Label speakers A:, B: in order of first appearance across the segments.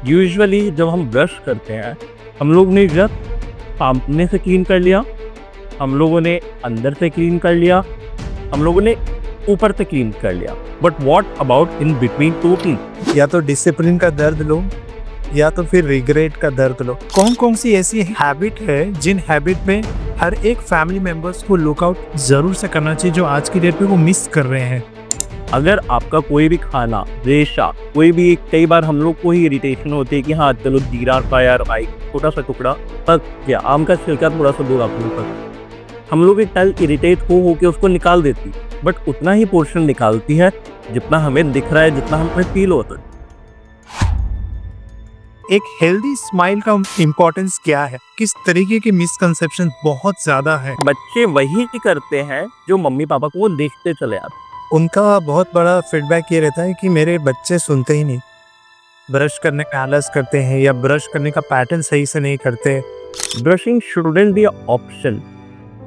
A: Usually जब हम brush करते हैं, हम लोग ने जस्ट सामने से क्लीन कर लिया, हम लोगों ने अंदर से क्लीन कर लिया, हम लोगों ने ऊपर से क्लीन कर लिया। But what about in between two things?
B: या तो डिसिप्लिन का दर्द लो या तो फिर रिग्रेट का दर्द लो। कौन कौन सी ऐसी हैबिट है जिन हैबिट में हर एक फैमिली मेंबर्स को लुकआउट जरूर से करना चाहिए, जो आज की डेट में वो मिस कर रहे हैं?
A: अगर आपका कोई भी खाना, रेशा, कोई भी, कई बार हम लोग को ही इरिटेशन होती है कि हाँ चलो जीरा का यार भाई छोटा सा टुकड़ा पक गया, आम का छिलका थोड़ा सा दूर आपको पक, हम लोग की टंग इरिटेट हो के उसको निकाल देती, बट उतना ही पोर्शन निकालती है जितना हमें दिख रहा है, जितना हमें फील होता है।
B: एक हेल्दी स्माइल का इम्पोर्टेंस क्या है? किस तरीके के मिसकंसेप्शन बहुत ज्यादा है?
A: बच्चे वही करते हैं जो मम्मी पापा को वो देखते चले आते।
B: उनका बहुत बड़ा फीडबैक ये रहता है कि मेरे बच्चे सुनते ही नहीं, ब्रश करने का आलस करते हैं या ब्रश करने का पैटर्न सही से नहीं करते।
A: Brushing shouldn't be an option,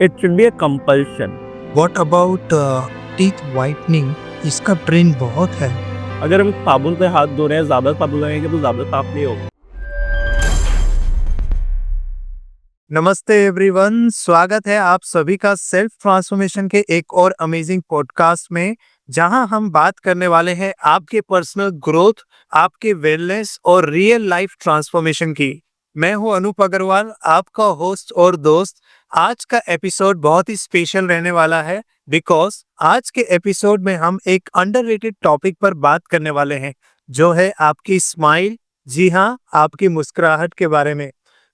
A: it should be a compulsion.
B: What about teeth whitening? इसका ट्रेंड बहुत है।
A: अगर हम साबुन से हाथ धो रहे हैं, ज्यादा साबुन लगेंगे तो ज्यादा साफ नहीं होगा।
B: नमस्ते एवरीवन, स्वागत है आप सभी का सेल्फ ट्रांसफॉर्मेशन के एक और अमेजिंग पॉडकास्ट में, जहां हम बात करने वाले हैं आपके पर्सनल ग्रोथ, आपके वेलनेस और रियल लाइफ ट्रांसफॉर्मेशन की। मैं हूं अनूप अग्रवाल, आपका होस्ट और दोस्त। आज का एपिसोड बहुत ही स्पेशल रहने वाला है बिकॉज आज के एपिसोड में हम एक अंडररेटेड टॉपिक पर बात करने वाले हैं, जो है आपकी स्माइल। जी हाँ, आपकी मुस्कुराहट के बारे में।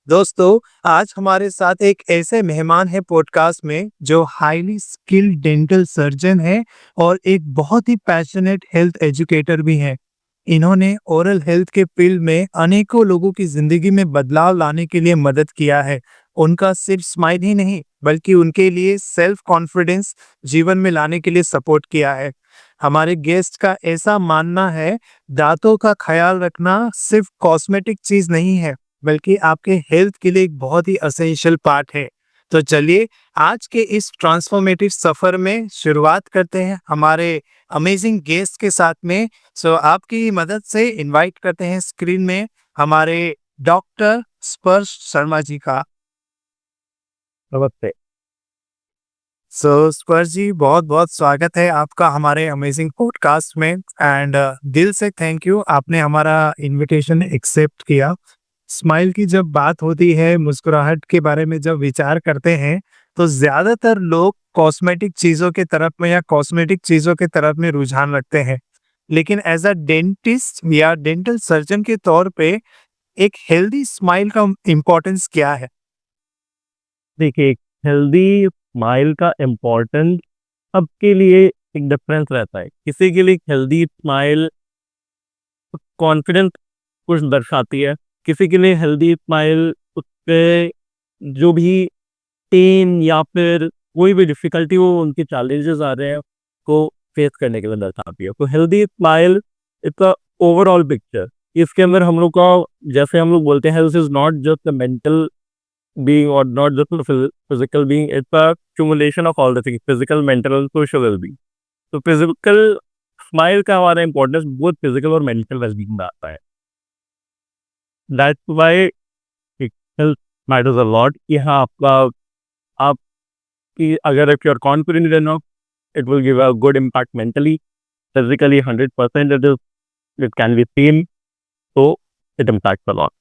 B: दोस्तों, आज हमारे साथ एक ऐसे मेहमान है पॉडकास्ट में जो हाईली स्किल्ड डेंटल सर्जन है और एक बहुत ही पैशनेट हेल्थ एजुकेटर भी है। इन्होंने ओरल हेल्थ के फील्ड में अनेकों लोगों की जिंदगी में बदलाव लाने के लिए मदद किया है। उनका सिर्फ स्माइल ही नहीं बल्कि उनके लिए सेल्फ कॉन्फिडेंस जीवन में लाने के लिए सपोर्ट किया है। हमारे गेस्ट का ऐसा मानना है, दांतों का ख्याल रखना सिर्फ कॉस्मेटिक चीज नहीं है बल्कि आपके हेल्थ के लिए एक बहुत ही असेंशियल पार्ट है। तो चलिए आज के इस ट्रांसफॉर्मेटिव सफर में शुरुआत करते हैं हमारे अमेजिंग गेस्ट के साथ में। सो आपकी मदद से इनवाइट करते हैं स्क्रीन में हमारे डॉक्टर स्पर्श शर्मा जी का।
A: नमस्ते।
B: सो स्पर्श जी, बहुत बहुत स्वागत है आपका हमारे अमेजिंग पॉडकास्ट में। एंड दिल से थैंक यू, आपने हमारा इनविटेशन एक्सेप्ट किया। स्माइल की जब बात होती है, मुस्कुराहट के बारे में जब विचार करते हैं, तो ज्यादातर लोग कॉस्मेटिक चीजों के तरफ में या कॉस्मेटिक चीजों के तरफ में रुझान रखते हैं। लेकिन एज अ डेंटिस्ट या डेंटल सर्जन के तौर पे एक हेल्दी स्माइल का इम्पोर्टेंस क्या है?
A: देखिए, हेल्दी स्माइल का इम्पोर्टेंस सबके लिए एक डिफरेंस रहता है। किसी के लिए हेल्दी स्माइल कॉन्फिडेंस कुछ दर्शाती है, किसी के लिए हेल्दी स्माइल उस पे जो भी पेन या फिर कोई भी डिफिकल्टी वो उनके चैलेंजेस आ रहे हैं को फेस करने के लिए दर्शाती है। तो healthy smile it's a overall picture. इसके अंदर हम लोग का, जैसे हम लोग बोलते हैं, health is not just a mental being or not just a physical being, it's a accumulation of all the things, physical, mental and social well-being. तो फिजिकल स्माइल का हमारा इम्पोर्टेंस बहुत फिजिकल और मेंटल वेलबींग में आता है। That's why health matters a lot. कि हाँ, आपकी अगर if you are confident enough, it will give a good impact mentally, physically 100% it can be seen, तो it impacts a lot.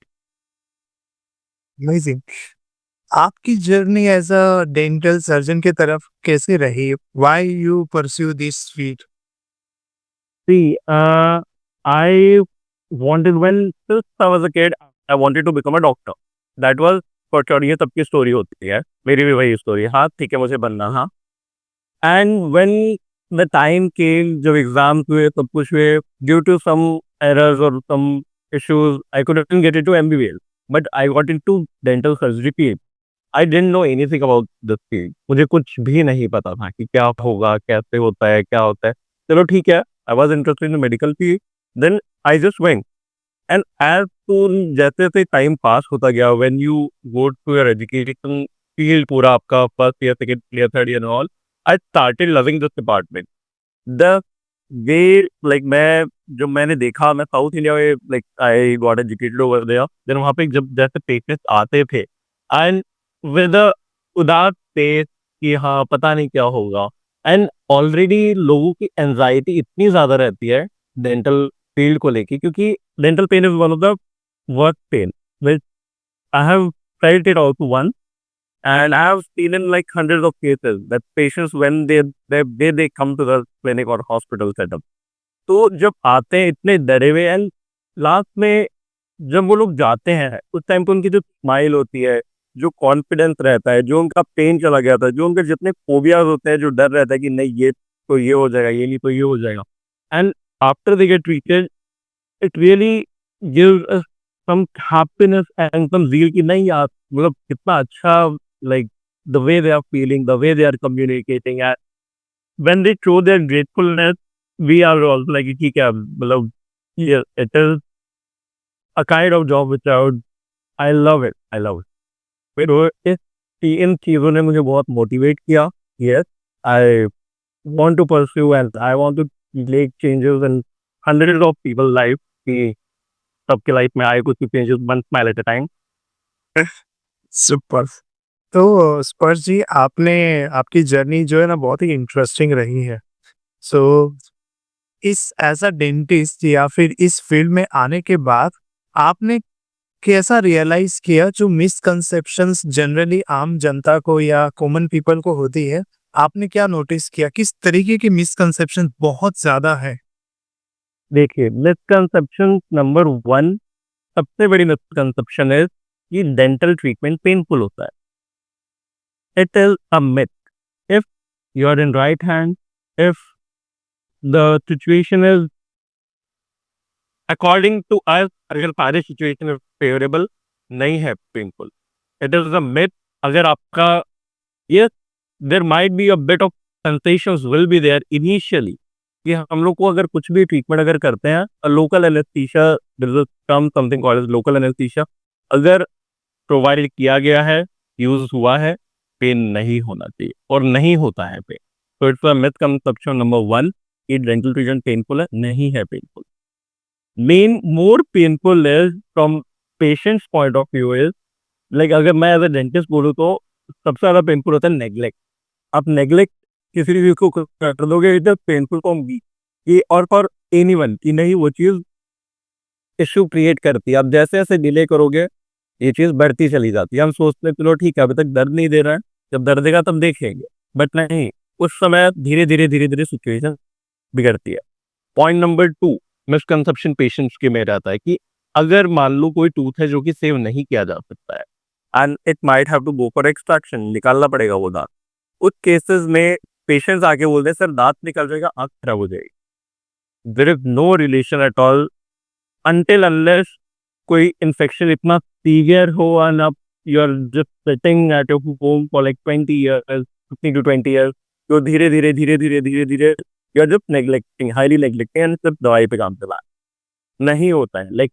B: Amazing. आपकी journey as a dental surgeon की तरफ कैसे रही? Why you pursue this field?
A: See, I wanted when since I was a kid, I wanted to become a doctor. That was for sure। ये सबकी story होती है, मेरी भी वही स्टोरी है। हाँ ठीक है, मुझे बनना था। And when the time came, जब एग्जाम्स हुए, सब कुछ हुए, ड्यू टू सम एरर्स और some issues, I couldn't get into MBBS, but I got into dental surgery field. I didn't know anything about this field. मुझे कुछ भी नहीं पता था कि क्या होगा, कैसे होता है, क्या होता है। चलो ठीक है, I was interested in medical field, then I just went. And as soon जैसे जैसे टाइम पास होता गया, when you go to your education field, पूरा आपका first year, second year, third year all, I started loving this department. The way like मैं जब मैंने देखा मैं साउथ इंडिया में like I got educated over there then वहाँ पे जब जैसे पेशेंट्स आते थे एंड विद उदास फेस कि हाँ पता नहीं क्या होगा एंड ऑलरेडी लोगों की एंजाइटी इतनी ज्यादा रहती है डेंटल फील्ड को लेके क्योंकि dental pain is one of the work pain which I have felt it also one and I have seen in like hundreds of cases that patients when they come to the clinic or hospital setup तो जब आते हैं इतने डरे हुए and last में जब वो लोग जाते हैं उस टाइम पे उनकी जो स्माइल होती है जो कॉन्फिडेंस रहता है जो उनका पेन चला गया था जो उनके जितने फोबियाज होते हैं जो डर रहता है कि नहीं ये तो ये हो जाएगा ये नहीं तो ये हो जाएगा and after they get treated it really gives some happiness and some zeal कि नहीं यार मतलब कितना अच्छा like the way they are feeling, the way they are communicating, and when they show their gratefulness, we are also like, ठीक है, मतलब, yeah, it is a kind of job which I love it, I love it. फिर वो इन चीज़ों ने मुझे बहुत motivate किया. Yes, I want to pursue and I want to make changes in hundreds of people's life कि सबके life में आए कुछ changes one smile at a time.
B: Super. तो स्पर्श जी, आपने आपकी जर्नी जो है ना बहुत ही इंटरेस्टिंग रही है। सो इस एज अ डेंटिस्ट या फिर इस फील्ड में आने के बाद आपने कैसा रियलाइज किया जो मिसकंसेप्शंस जनरली आम जनता को या कॉमन पीपल को होती है, आपने क्या नोटिस किया? किस तरीके की मिसकंसेप्शन बहुत ज्यादा है?
A: देखिए मिसकंसेप्शन नंबर वन सबसे बड़ी मिसकंसेप्शन है कि डेंटल ट्रीटमेंट पेनफुल होता है. It is a myth. If you are in right hand, if the situation is according to us, अगर सारी सिचुएशन फेवरेबल नहीं है painful, it is a myth. अगर आपका yes there might be a bit of sensations will be there initially कि हम लोग को अगर कुछ भी ट्रीटमेंट अगर करते हैं local anaesthesia, there is a term something called as local anaesthesia, अगर प्रोवाइड किया गया है, यूज हुआ है, पेन नहीं होना चाहिए और नहीं होता है पेन. तो it's a misconception number one कि डेंटल ट्रीटमेंट पेनफुल है, नहीं है painful. Main more painful is from patients point of view is like अगर मैं एज अ डेंटिस्ट बोलूँ तो सबसे ज़्यादा पेनफुल होता है नेग्लेक्ट. आप नेग्लेक्ट किसी भी को कर दोगे it is painful for me कि और फॉर एनीवन कि नहीं वो चीज़ इश्यू क्रिएट करती है. आप जैसे जैसे डिले करोगे ये चीज़ बढ़ती चली जाती है. हम सोचते हैं चलो ठीक है अभी तक दर्द नहीं दे रहा है, जब दर्द देगा तब देखेंगे, बट नहीं, उस समय धीरे धीरे सिचुएशन बिगड़ती है. Point number two misconception patients के में रहता है कि अगर मान लो कोई टूथ है जो कि सेव नहीं किया जा सकता है and it might have to go for extraction, निकालना पड़ेगा वो दांत. उस केसेस में पेशेंट्स आके बोलते हैं सर दांत निकल जाएगा, आंख खराब हो जाएगी. There is no relation at all until unless कोई इन्फेक्शन इतना सीवियर हो and आप you are just sitting at your home for like 20 years 15 to 20 years, तो धीरे धीरे you are just neglecting, highly neglecting and सिर्फ दवाई पे काम चला नहीं होता है. Like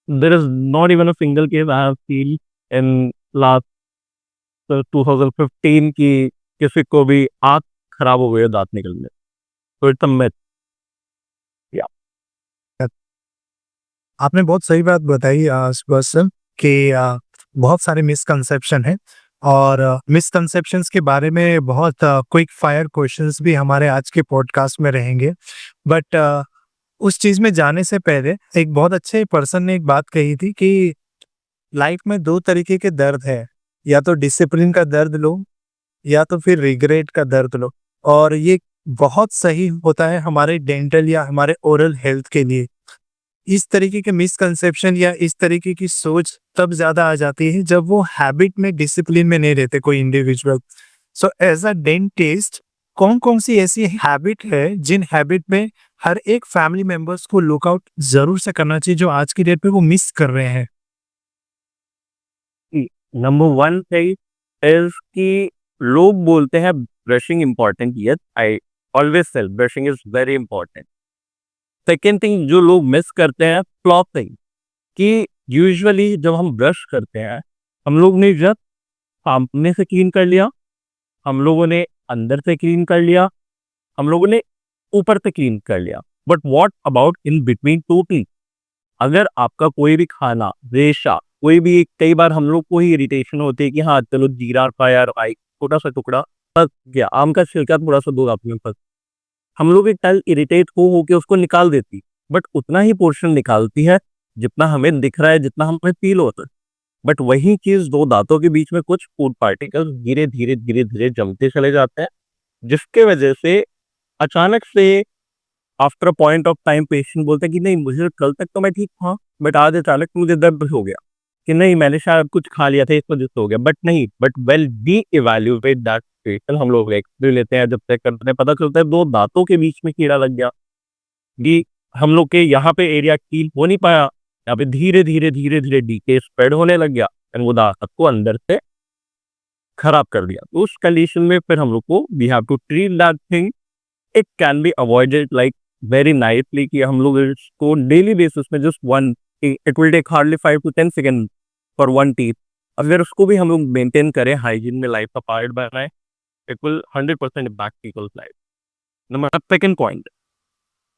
A: there is not even a single case I have seen in last 2015 की किसी को भी आंख खराब हो गई है दांत निकलने. तो इट्स अ मिथ.
B: आपने बहुत सही बात बताई सुभाष सर कि बहुत सारे मिसकंसेप्शन हैं और मिसकंसेप्शंस के बारे में बहुत क्विक फायर क्वेश्चंस भी हमारे आज के पॉडकास्ट में रहेंगे। बट उस चीज़ में जाने से पहले एक बहुत अच्छे पर्सन ने एक बात कही थी कि लाइफ में दो तरीके के दर्द है, या तो डिसिप्लिन का दर्द लो या तो फिर रिग्रेट का दर्द लो। और ये बहुत सही होता है हमारे डेंटल या हमारे ओरल हेल्थ के लिए। इस तरीके के मिसकंसेप्शन या इस तरीके की सोच तब ज्यादा आ जाती है जब वो हैबिट में, डिसिप्लिन में नहीं रहते कोई individual. So as a dentist कौन कौन सी ऐसी हैबिट है जिन हैबिट में हर एक फैमिली मेंबर्स को लुकआउट जरूर से करना चाहिए जो आज की डेट पे वो मिस कर रहे हैं?
A: नंबर वन थिंग इज कि लोग बोलते हैं brushing important. Yes, I always sell brushing is very important. Second thing जो लोग मिस करते हैं फ्लॉसिंग, कि यूजुअली जब हम ब्रश करते हैं हम लोग ने जब सामने से क्लीन कर लिया, हम लोगों ने अंदर से क्लीन कर लिया, हम लोगों ने ऊपर से क्लीन कर लिया, but what about in between two teeth? अगर आपका कोई भी खाना, रेशा, कोई भी, कई बार हम लोग को ही इरिटेशन होती है कि हाँ चलो जीरा था यार भाई, छोटा सा टुकड़ा फंस गया, आम का छिलका थोड़ा सा दो आपने फंस, हम लोग की टंग इरिटेट हो के उसको निकाल देती, बट उतना ही पोर्शन निकालती है जितना हमें दिख रहा है, जितना हमें फील होता है। बट वही चीज दो दांतों के बीच में कुछ फूड पार्टिकल्स धीरे धीरे धीरे धीरे जमते चले जाते हैं, जिसके वजह से अचानक से after point of time patient बोलते हैं कि नहीं मुझे कल तक तो मैं ठीक था, बट आज अचानक मुझे दर्द हो गया, कि नहीं मैंने शायद कुछ खा लिया था इस वजह से हो गया, बट नहीं, but well D evaluate that situation, हम लोग एक्सरे लेते हैं, जब चेक करते हैं पता चलता है दो दांतों के बीच में कीड़ा लग गया, कि हम लोग के यहाँ पे एरिया हील हो नहीं पाया, यहाँ पे धीरे धीरे धीरे धीरे डीके स्प्रेड होने लग गया एंड वो दांत को अंदर से खराब कर दिया। तो उस कंडीशन में फिर हम लोग को we have to treat that thing, it can be avoided like very nicely, कि हम लोग इसको डेली बेसिस में just one, it will take hardly 5 to 10 second for one teeth, अगर उसको भी हम लोग मेंटेन करें, हाइजीन में लाइफ का पार्ट बनाए, it will 100% impact people's life. Number second point,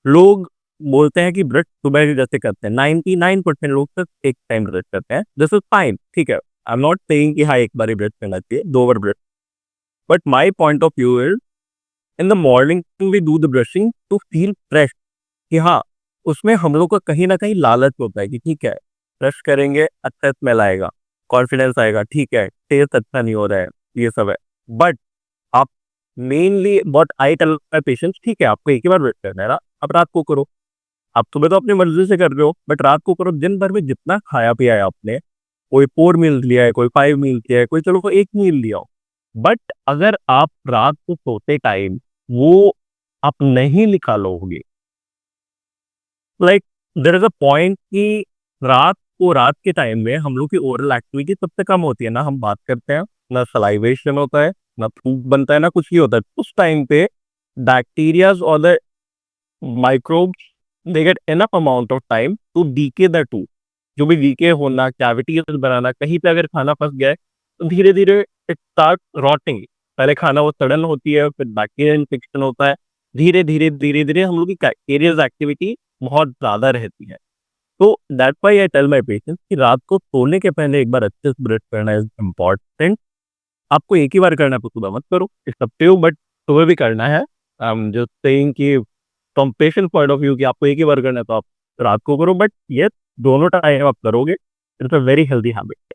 A: लोग बोलते हैं कि ब्रश सुबह जैसे करते हैं, 99% लोग सिर्फ एक टाइम ब्रश करते हैं, दिस इज फाइन, ठीक है, आई एम नॉट सेइंग कि हाँ एक बार ही ब्रश करना चाहिए, दो बार brush, but my point of view is in the morning we do the brushing to feel fresh, कि हाँ उसमें हम लोग का कहीं ना कहीं लालच होता है कि ठीक है ब्रश करेंगे अच्छा स्मेल आएगा, कॉन्फिडेंस आएगा, ठीक है टेस्ट अच्छा नहीं हो रहा है, ये सब है, बट आप mainly but I tell my patients, ठीक है आपको एक ही बार ब्रश करना है ना, आप रात को करो, आप सुबह तो अपनी मर्जी से कर रहे हो बट रात को करो, दिन भर में जितना खाया पिया है आपने, कोई 4 मील लिया है, कोई 5 मील लिया है, कोई चलो कोई 1 मील लिया हो, बट अगर आप रात को सोते टाइम वो आप नहीं निकालोगे, like there is a point कि रात के टाइम में हम लोग की ओरल एक्टिविटी सबसे कम होती है, ना हम बात करते हैं, ना सलाइवेशन होता है, ना थूक बनता है, ना कुछ ही होता है, उस टाइम पे बैक्टीरियाज और the microbes they get enough amount of time to decay the tooth, जो भी डीके होना, कैविटीज बनाना, कहीं पे अगर खाना फंस गया है तो धीरे धीरे इट स्टार्ट रॉटिंग, पहले खाना वो सड़न होती है, फिर बैक्टीरिया इन्फेक्शन होता है, धीरे धीरे हम लोग की कैरियर्स एक्टिविटी बहुत ज्यादा रहती है। तो that's why I tell my patients कि रात को सोने के पहले एक बार अच्छे से ब्रश करना इज इम्पॉर्टेंट, आपको एक ही बार करना है तो सुबह मत करो, it's up to you, but सुबह भी करना है, आई एम जस्ट सेइंग कि from patient point of view कि आपको एक ही बार करना है तो आप रात को करो, बट ये दोनों टाइम आप करोगे, it's a very healthy habit.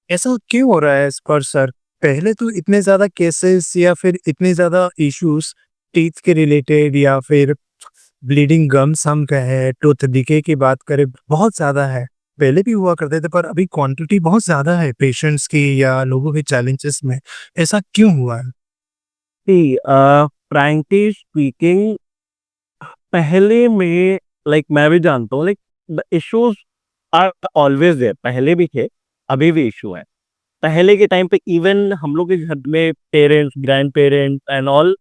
B: ऐसा क्यों हो रहा है इस पर सर? पहले तो इतने ज़्यादा केसेस या फिर इतने ज़्यादा इश्यूज़ टीथ के रिलेटेड या फिर ब्लीडिंग गम्स हम कहें, टूथ डिके की बात करें, बहुत ज़्यादा है। पहले भी हुआ करते थे पर अभी क्वांटिटी बहुत ज़्यादा है पेशेंट्स की या लोगों के चैलेंजेस में। ऐसा क्यों हुआ है?
A: सी फ्रैंकली स्पीकिंग, पहले में लाइक मैं भी जानता हूँ, like the issues are always there, पहले भी थे, अभी भी इशू है। पहले के टाइम पे इवन हम लोग के घर में parents, grand parents and all,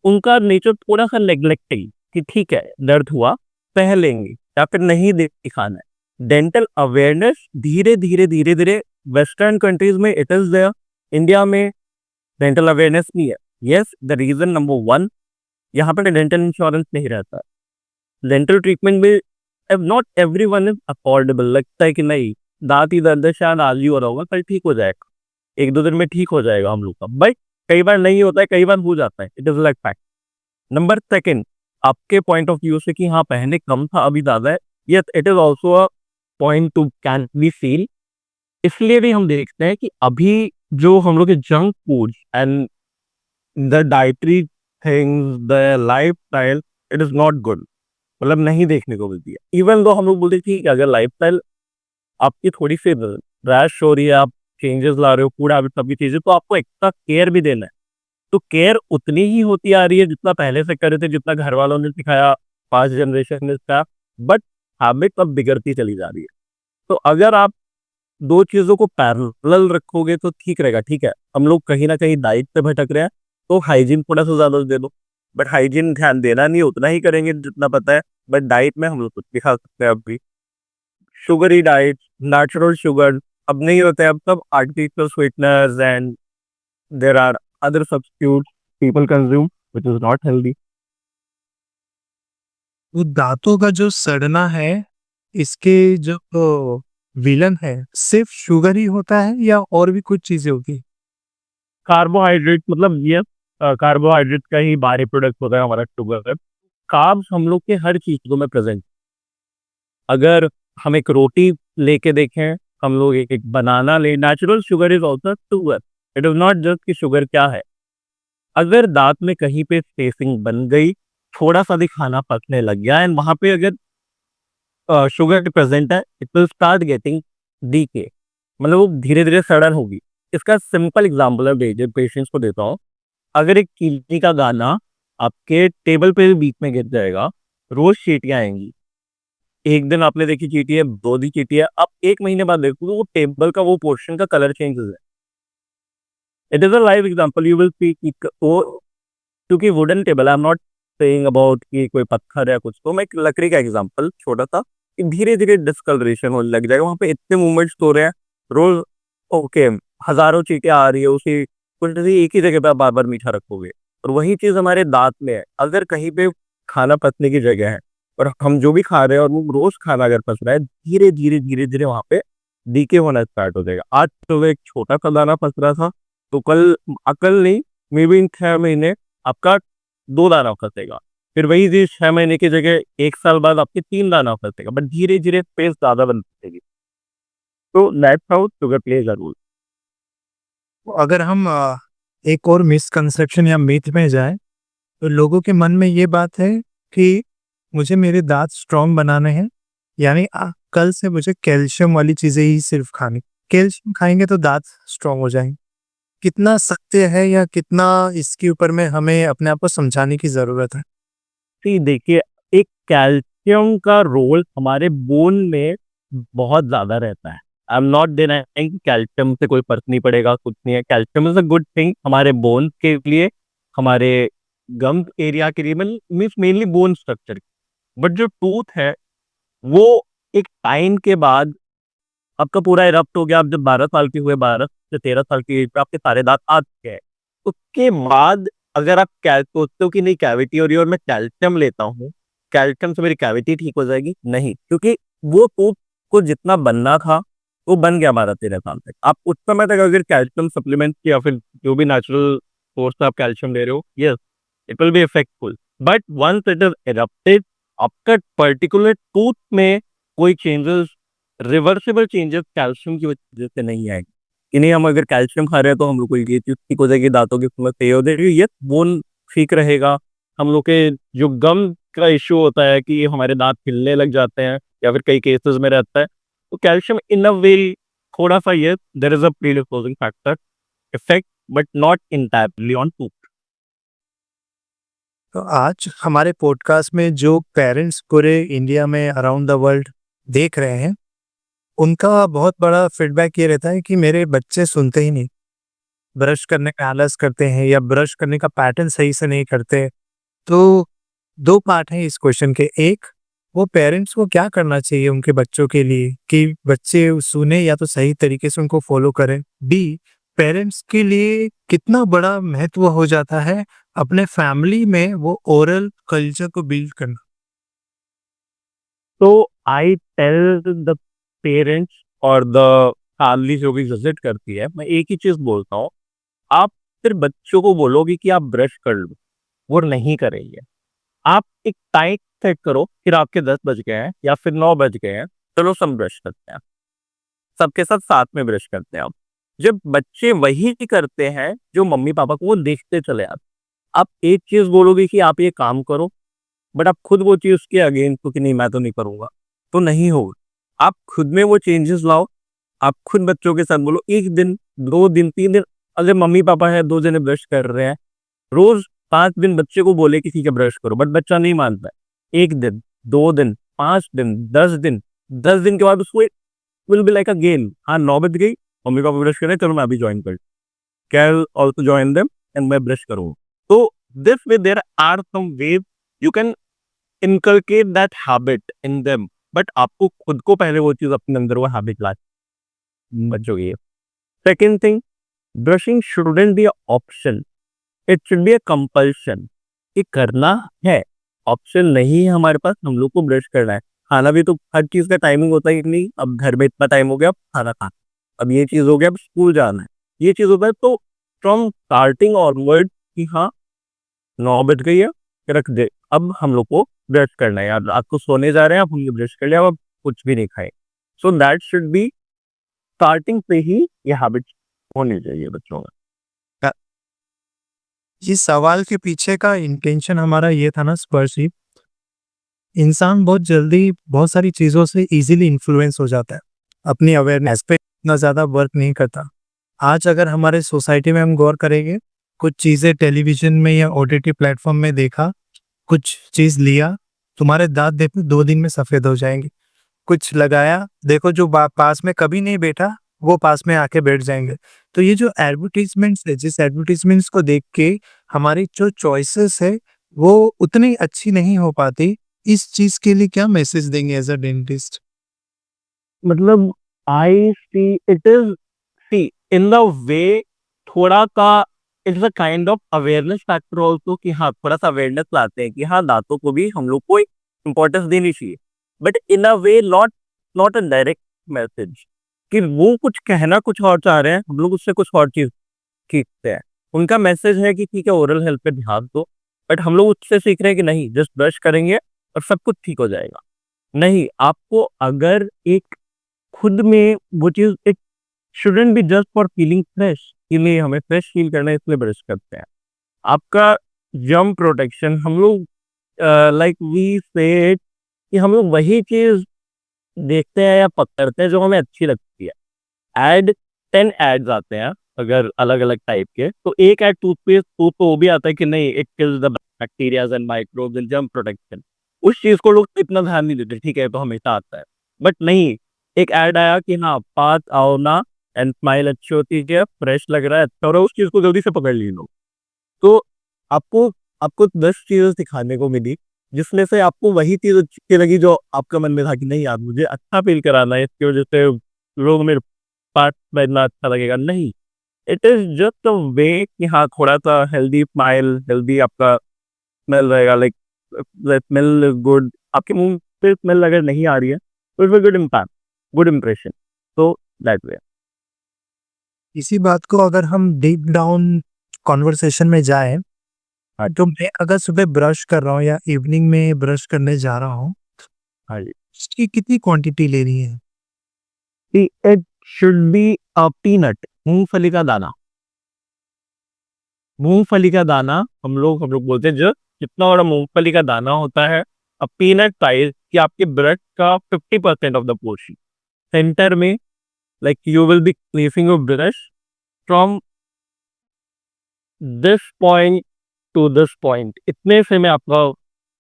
A: उनका नेचर थोड़ा सा नेग्लेक्टिंग, कि ठीक है दर्द हुआ सह लेंगे या फिर नहीं दिखाना है। डेंटल अवेयरनेस धीरे धीरे वेस्टर्न कंट्रीज में इट इज देयर, इंडिया में डेंटल अवेयरनेस नहीं है। Yes, the reason number one, यहाँ पे डेंटल इंश्योरेंस नहीं रहता, डेंटल ट्रीटमेंट में not every one is affordable, लगता है कि नहीं दांत ही दर्द है, शायद आज ही हो रहा होगा, कल ठीक हो जाएगा, एक दो दिन में ठीक हो जाएगा हम लोग का, बट कई बार नहीं होता है, कई बार हो जाता है, it is like fact. Number second, आपके पॉइंट ऑफ व्यू से कि हाँ पहले कम था अभी ज्यादा है, yes it is also a point two can be feel, इसलिए भी हम देखते हैं कि अभी जो हम लोग के junk food and the dietary things, the life style, it is not good, मतलब नहीं देखने को मिलती है। इवन दो हम लोग बोलते हैं ठीक है अगर लाइफ स्टाइल आपकी थोड़ी सी रैश हो रही है, आप चेंजेस ला रहे हो, फूड हैबिट सभी चीजें, तो आपको एक्स्ट्रा केयर भी देना है, तो केयर उतनी ही होती आ रही है जितना पहले से कर रहे थे, जितना घर वालों ने सिखाया, 5 जनरेशन ने सिखाया, बट हैबिट अब बिगड़ती चली जा रही है। तो अगर आप दो चीजों को पैरेलल रखोगे तो ठीक रहेगा, ठीक है हम लोग कहीं ना कहीं डाइट पे भटक रहे हैं, तो हाइजीन थोड़ा सा ज्यादा दे दो, बट हाइजीन ध्यान देना नहीं, उतना ही करेंगे जितना पता है, बट डाइट में हम लोग कुछ भी खा सकते हैं अब भी, शुगरी डाइट, नेचुरल शुगर अब नहीं होते हैं, अब सब artificial sweeteners and there are other substitute people consume, which is not healthy.
B: वो दांतों का जो सड़ना है, इसके जो विलन है, सिर्फ शुगर ही होता है या और भी कुछ चीजें होती है?
A: कार्बोहाइड्रेट मतलब ये कार्बोहाइड्रेट का ही बाई प्रोडक्ट होता है हमारा शुगर। कार्ब्स हम लोग के हर चीज़ों में प्रेज़ेंट। अगर हम एक रोटी लेके देखें, हम लोग एक एक बनाना लें, natural sugar is also sugar. It is not just कि शुगर क्या है। अगर दाँत में कहीं पे स्पेसिंग बन गई, थोड़ा-सा भी खाना पचने लग गया एंड वहाँ पे अगर शुगर प्रेज़ेंट है, it will start getting decay, मतलब वो धीरे-धीरे सड़न होगी। इसका सिंपल एग्ज़ाम्पल मैं बेजे पेशेंट्स को देता हूँ। अगर एक चीनी का दाना आपके टेबल पे बीच में गिर जाएगा, रोज़ चींटियाँ आएँगी। एक दिन आपने देखी चींटी है, 2 दिन चींटी है, आप 1 महीने बाद देखोगे वो टेबल का वो पोर्शन का कलर चेंज हो जाए। It is a live example, you will see कि वो क्योंकि wooden table, I am not saying about कि कोई पत्थर या कुछ, तो मैं एक लकड़ी का एग्ज़ाम्पल छोटा-सा कि धीरे-धीरे डिस्कलरेशन होने लग जाएगा, वहाँ पे इतने मूवमेंट्स हो रहे हैं, रोज़ ओके, हज़ारों चींटियाँ आ रही है उसी कुछ नहीं, एक ही जगह पे आप बार-बार मीठा रखोगे और वही चीज़ हमारे दाँत में है। अगर कहीं पे खाना पचने की जगह है और हम जो भी खा रहे हैं और वो रोज़ खाना अगर पच रहा है, धीरे-धीरे, धीरे-धीरे वहाँ पे डीके होना स्टार्ट हो जाएगा। आज सुबह एक छोटा-सा दाना पच रहा था, तो कल नहीं, मे बी इन 6 महीने आपका 2 दाना फँसेगा। फिर वही चीज़ 6 महीने की जगह 1 साल बाद आपके 3 दाना फँसेगा, बट धीरे-धीरे स्पेस ज़्यादा बनती जाएगी। तो that's how sugar plays a role.
B: तो अगर हम एक और मिसकंसेप्शन या मिथ में जाए, तो लोगों के मन में ये बात है कि मुझे मेरे दांत स्ट्रॉन्ग बनाने हैं, यानी कल से मुझे कैल्शियम वाली चीजें ही सिर्फ खानी। कैल्शियम खाएंगे तो दांत स्ट्रॉन्ग हो जाएंगे। कितना सत्य है या कितना इसके ऊपर में हमें अपने आप को समझाने की जरूरत है?
A: जी, देखिए, एक कैल्शियम का रोल हमारे बोन में बहुत ज़्यादा रहता है। I am not denying calcium से कोई फ़र्क नहीं पड़ेगा, कुछ नहीं है। Calcium is a good thing हमारे बोन के लिए, हमारे गम्स एरिया के लिए, means mainly bone structure. But जो टूथ है, वो एक टाइम के बाद आपका पूरा इरप्ट हो गया, आप जब 12 साल के हुए, 12 से 13 साल की एज पे आपके सारे दाँत आ चुके हैं। उसके बाद अगर आप सोचते हो कि नहीं कैविटी हो रही है और मैं कैल्शियम लेता हूँ, कैल्शियम से मेरी कैविटी ठीक हो जाएगी, नहीं, क्योंकि वो टूथ को जितना बनना था, वो बन गया 12-13 साल तक। आप उस समय तक अगर कैल्शियम सप्लीमेंट या फिर जो भी नेचुरल सोर्स से आप कैल्शियम ले रहे हो, yes, it will be effectful. But once it is erupted, आपका पर्टिकुलर टूथ में कोई चेंजेस, रिवर्सिबल चेंजेस कैल्शियम की वजह से नहीं आएगी। कि नहीं, हम अगर कैल्शियम खा रहे हैं तो हम लोग को ये चीज़ ठीक हो जाएगी, दाँतों की समस्या ये हो जाएगी, ये बोन ठीक रहेगा। हम लोग के जो गम का इश्यू होता है कि हमारे दाँत हिलने लग जाते हैं या फिर कई केसेस में रहता है, तो कैल्शियम इन अ वे थोड़ा-सा, ये there is a predisposing factor effect, but not entirely on tooth.
B: तो आज हमारे पॉडकास्ट में जो पेरेंट्स पूरे इंडिया में अराउंड द वर्ल्ड देख रहे हैं, उनका बहुत बड़ा फीडबैक ये रहता है कि मेरे बच्चे सुनते ही नहीं, ब्रश करने का आलस करते हैं या ब्रश करने का पैटर्न सही से नहीं करते। तो 2 पार्ट हैं इस क्वेश्चन के। एक, वो पेरेंट्स को क्या करना चाहिए उनके बच्चों के लिए कि बच्चे सुने या तो सही तरीके से उनको फॉलो करें। बी, पेरेंट्स के लिए कितना बड़ा महत्व हो जाता है अपने फैमिली में वो ओरल कल्चर को बिल्ड करना।
A: तो आई टेल द पेरेंट्स और द फैमिली जो भी विजिट करती है, मैं एक ही चीज़ बोलता हूँ, आप सिर्फ बच्चों को बोलोगे कि आप ब्रश कर लो, वो नहीं करेंगे। आप एक टाइम सेट करो, फिर आपके 10 बज गए हैं या फिर 9 बज गए हैं, चलो सब ब्रश करते हैं। सबके साथ साथ में ब्रश करते हैं आप। जब बच्चे वही करते हैं जो मम्मी-पापा को वो देखते चले आते, आप एक चीज़ बोलोगे कि आप ये काम करो, बट आप खुद वो चीज़ उसके अगेंस्ट हो कि नहीं मैं तो नहीं करूँगा, तो नहीं होगा। आप खुद में वो चेंजेस लाओ, आप खुद बच्चों के साथ बोलो 1 दिन, 2 दिन, 3 दिन, अगर मम्मी-पापा हैं 2 जने ब्रश कर रहे हैं, रोज़ 5 दिन बच्चे को बोले कि ठीक है ब्रश करो, बट बच्चा नहीं मानता है। 1 दिन, 2 दिन, 5 दिन, 10 दिन, 10 दिन के बाद उसको एक will be like a game. हाँ, 9 बज गई, मम्मी-पापा ब्रश कर रहे हैं, चलो मैं भी जॉइन कर, can also join them and मैं ब्रश करूँ। तो this way there are some ways you can inculcate that habit in them, but आपको खुद को पहले वो चीज़ अपने अंदर वो हैबिट ला बच्चों की। Second thing, brushing shouldn't be a option, it should be a compulsion. कि करना है, ऑप्शन नहीं है हमारे पास, हम लोग को ब्रश करना है। खाना भी तो हर चीज़ का टाइमिंग होता है कि नहीं, अब घर में इतना टाइम हो गया, अब खाना खाना, अब ये चीज़ हो गया, अब स्कूल जाना है, ये चीज़ होता है। तो फ्रॉम स्टार्टिंग ऑनवर्ड कि हाँ 9 बज गई है, रख दे, अब हम लोग को ब्रश करना है यार, रात को सोने जा रहे हैं, अब हमने ब्रश कर लिया, अब कुछ भी नहीं खाए। So that should be starting से ही ये हैबिट होनी चाहिए बच्चों में।
B: इस सवाल के पीछे का इंटेंशन हमारा ये था ना स्पर्शी, इंसान बहुत जल्दी बहुत सारी चीज़ों से इजीली इन्फ्लुएंस हो जाता है, अपनी अवेयरनेस पे इतना ज़्यादा वर्क नहीं करता। आज अगर हमारे सोसाइटी में हम गौर करेंगे, कुछ चीज़ें टेलीविज़न में या ओटीटी प्लेटफ़ॉर्म में देखा, कुछ चीज़ लिया, तुम्हारे दाँत देखो 2 दिन में सफ़ेद हो जाएँगे। कुछ लगाया, देखो जो पास में कभी नहीं बैठा, वो पास में आके बैठ जाएँगे। तो ये जो एडवर्टाइज़मेंट्स है, जिस एडवर्टाइज़मेंट्स को देख के हमारी जो चॉइसेस है, वो उतनी अच्छी नहीं हो पाती। इस चीज़ के लिए क्या मैसेज देंगे एज़ अ डेंटिस्ट?
A: मतलब I see it is, see in the way, थोड़ा सा it's a kind of awareness factor also, कि हाँ थोड़ा सा अवेयरनेस लाते हैं कि हाँ दांतों को भी हम लोग को एक इम्पोर्टेंस देनी चाहिए, but in a way not, not a direct message, कि वो कुछ कहना कुछ और चाह रहे हैं, हम लोग उससे कुछ और चीज सीखते हैं। उनका मैसेज है कि ठीक है ओरल हेल्थ पे ध्यान दो, बट हम लोग उससे सीख रहे हैं कि नहीं जस्ट ब्रश करेंगे और सब कुछ ठीक हो जाएगा। नहीं, आपको अगर एक खुद में वो चीज़ एक shouldn't be just for feeling fresh, कि नहीं हमें फ्रेश फील करना है इसलिए ब्रश करते हैं। आपका जर्म प्रोटेक्शन हम लोग लाइक वी से कि हम लोग वही चीज़ देखते हैं या पकड़ते हैं जो हमें अच्छी लगती है। एड 10 एड्स आते हैं अगर अलग-अलग टाइप के, तो एक एड टूथपेस्ट टूथ पे वो भी आता है कि नहीं it kills the bacterias and microbes and germ protection. उस चीज़ को लोग इतना ध्यान नहीं देते, ठीक है तो हमेशा आता है। बट नहीं, एक एड आया कि हाँ पात आओ ना एंड स्माइल अच्छी होती है, फ्रेश लग रहा है, अच्छा हो रहा है, उस चीज़ को जल्दी से पकड़ लिए लोग। तो आपको आपको 10 चीज़ें सिखाने को मिली, जिसमें से आपको वही चीज़ अच्छी लगी जो आपका मन में था कि नहीं यार मुझे अच्छा फ़ील कराना है, इसकी वज़ह से लोग मेरे पास बैठना अच्छा लगेगा। नहीं, इट इज़ जस्ट अ वे कि हाँ, थोड़ा-सा हेल्दी स्माइल, हेल्दी आपका स्मेल रहेगा, like the smell is good. आपके मुँह पे स्मेल अगर नहीं आ रही है, तो it's a good impact, good impression. So that way.
B: इसी बात को अगर हम डीप डाउन कन्वर्सेशन में जाएँ,
A: हाँ,
B: तो मैं अगर सुबह ब्रश कर रहा हूँ या इवनिंग में ब्रश करने जा रहा हूँ,
A: हाँ जी।
B: इसकी कितनी क्वांटिटी लेनी है?
A: See it should be a peanut, मूँगफली का दाना। मूँगफली का दाना हम लोग बोलते हैं जो जितना बड़ा मूँगफली का दाना होता है, अ पीनट साइज़, कि आपके ब्रेड का 50% ऑफ द पोर्शन। सेंटर में like you will be placing your brush from this point two this point, इतने से में आपका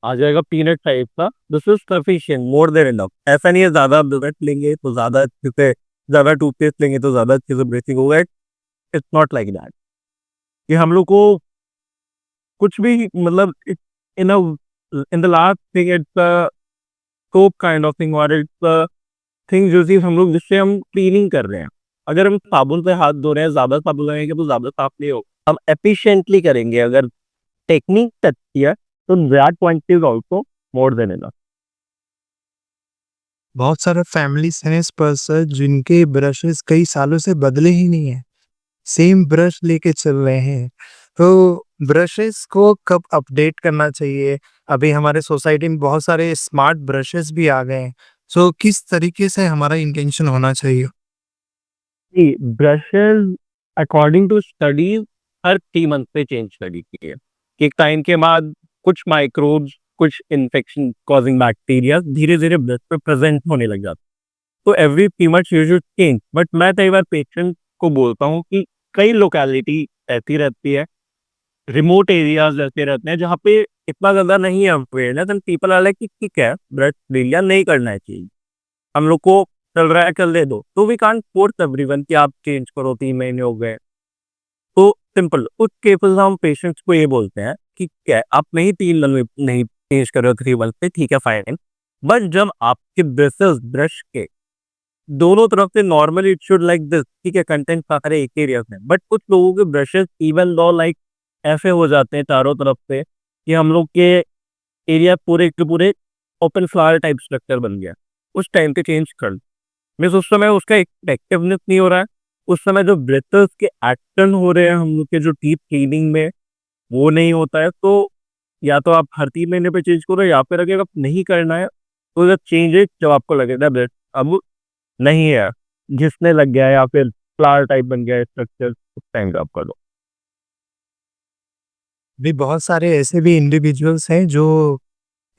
A: आ जाएगा पीनट टाइप का। This is sufficient, more than enough. ऐसा नहीं है ज्यादा ब्रश लेंगे तो ज्यादा अच्छे से, ज्यादा टूथपेस्ट लेंगे तो ज्यादा अच्छे से ब्रशिंग होगा। इट्स नॉट लाइक दैट, कि हम लोग को कुछ भी मतलब in a in the last thing it's a soap kind of thing, और इट्स अ थिंग जो चीज हम लोग जिससे हम क्लीनिंग कर रहे हैं। अगर हम साबुन से हाथ धो रहे हैं, ज्यादा साबुन लगाएंगे तो ज्यादा साफ नहीं होगा, हम एफिशिएंटली करेंगे। अगर टेक्निक अच्छी है तो that point is also more than enough.
B: बहुत सारे फैमिलीज़ हैं इस पर सर, जिनके ब्रशेज़ कई सालों से बदले ही नहीं हैं। सेम ब्रश लेके चल रहे हैं। तो ब्रशेज़ को कब अपडेट करना चाहिए? अभी हमारे सोसाइटी में बहुत सारे स्मार्ट ब्रशेज़ भी आ गए हैं। सो किस तरीके से हमारा इंटेंशन होना चाहिए?
A: जी, ब्रशेज़ अकॉर्डिंग टू स्टडीज़ हर 3 मंथ पे चेंज करी गई है। कि एक टाइम के बाद कुछ माइक्रोब्स, कुछ इन्फेक्शन कॉज़िंग बैक्टीरिया धीरे-धीरे ब्रश पे प्रेज़ेंट होने लग जाते हैं। तो every 3 months you should change. But मैं कई बार पेशेंट को बोलता हूँ कि कई लोकेलिटी ऐसी रहती है, रिमोट एरियाज़ ऐसे रहते हैं जहाँ पे इतना ज़्यादा नहीं है awareness, and people are like कि ठीक है, ब्रश ले लिया, नहीं करना चाहिए। हम लोग को चल रहा है चल दे दो, तो वी कांट फोर्स एवरीवन कि आप चेंज करो, 3 महीने हो गए। तो सिंपल उस केसेस हम पेशेंट्स को ये बोलते हैं कि क्या है, आप नहीं 3 मंथ में नहीं चेंज कर रहे हो 3 मंथ पे, ठीक है फाइन। बट जब आपके ब्रशेस ब्रश के दोनों तरफ से normally it should like this, ठीक है कंटेंट सारे एक एरिया में, बट कुछ लोगों के ब्रशेस इवन दो लाइक ऐसे हो जाते हैं चारों तरफ से कि हम लोग के एरिया पूरे के पूरे ओपन फ्लावर टाइप स्ट्रक्चर बन गया, उस टाइम पे चेंज कर लो। मीन्स उस समय उसका इफेक्टिवनेस नहीं हो रहा है, उस समय जो ब्रेथर्स के एक्शन हो रहे हैं हम लोग के जो टीथ क्लीनिंग में, वो नहीं होता है। तो या तो आप हर 3 महीने पे चेंज करो, या फिर अगर आप नहीं करना है तो जब चेंजेस जब आपको लगेगा ब्रेथ अब नहीं है, घिसने लग गया है या फिर फ्लावर टाइप बन गया है स्ट्रक्चर, उस टाइम पे आप कर दो।
B: भी बहुत सारे ऐसे भी इंडिविजुअल्स हैं जो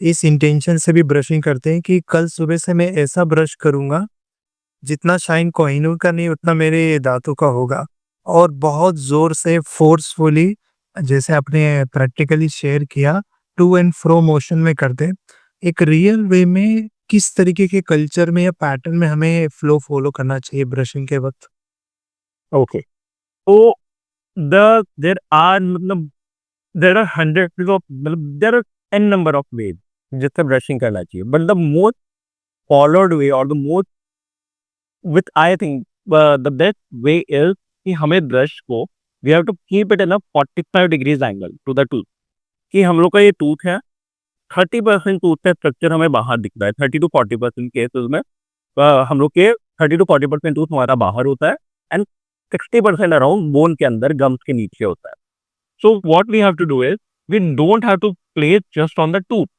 B: इस इंटेंशन से भी ब्रशिंग करते हैं कि कल सुबह से मैं ऐसा ब्रश करूंगा जितना शाइन कोहिनूर का नहीं उतना मेरे दांतों का होगा, और बहुत जोर से फोर्सफुली, जैसे आपने प्रैक्टिकली शेयर किया, टू एंड फ्रो मोशन में करते हैं। एक रियल वे में किस तरीके के कल्चर में या पैटर्न में हमें फ्लो फॉलो करना चाहिए ब्रशिंग के वक्त?
A: ओके, तो देर आर मतलब देर आर हंड्रेड ऑफ मतलब there are an number of ways जिससे ब्रशिंग करना चाहिए, but the most followed way और the most with I think the best way is कि हमें ब्रश को we have to keep it in a 45 degrees angle to the tooth. कि हम लोग का ये टूथ है, 30% टूथ का स्ट्रक्चर हमें बाहर दिखता है, 30 to 40% केसेस में हम लोग के 30 to 40% टूथ हमारा बाहर होता है, एंड 60% अराउंड बोन के अंदर गम्स के नीचे होता है। So what we have to do is we don't have to place just on the tooth.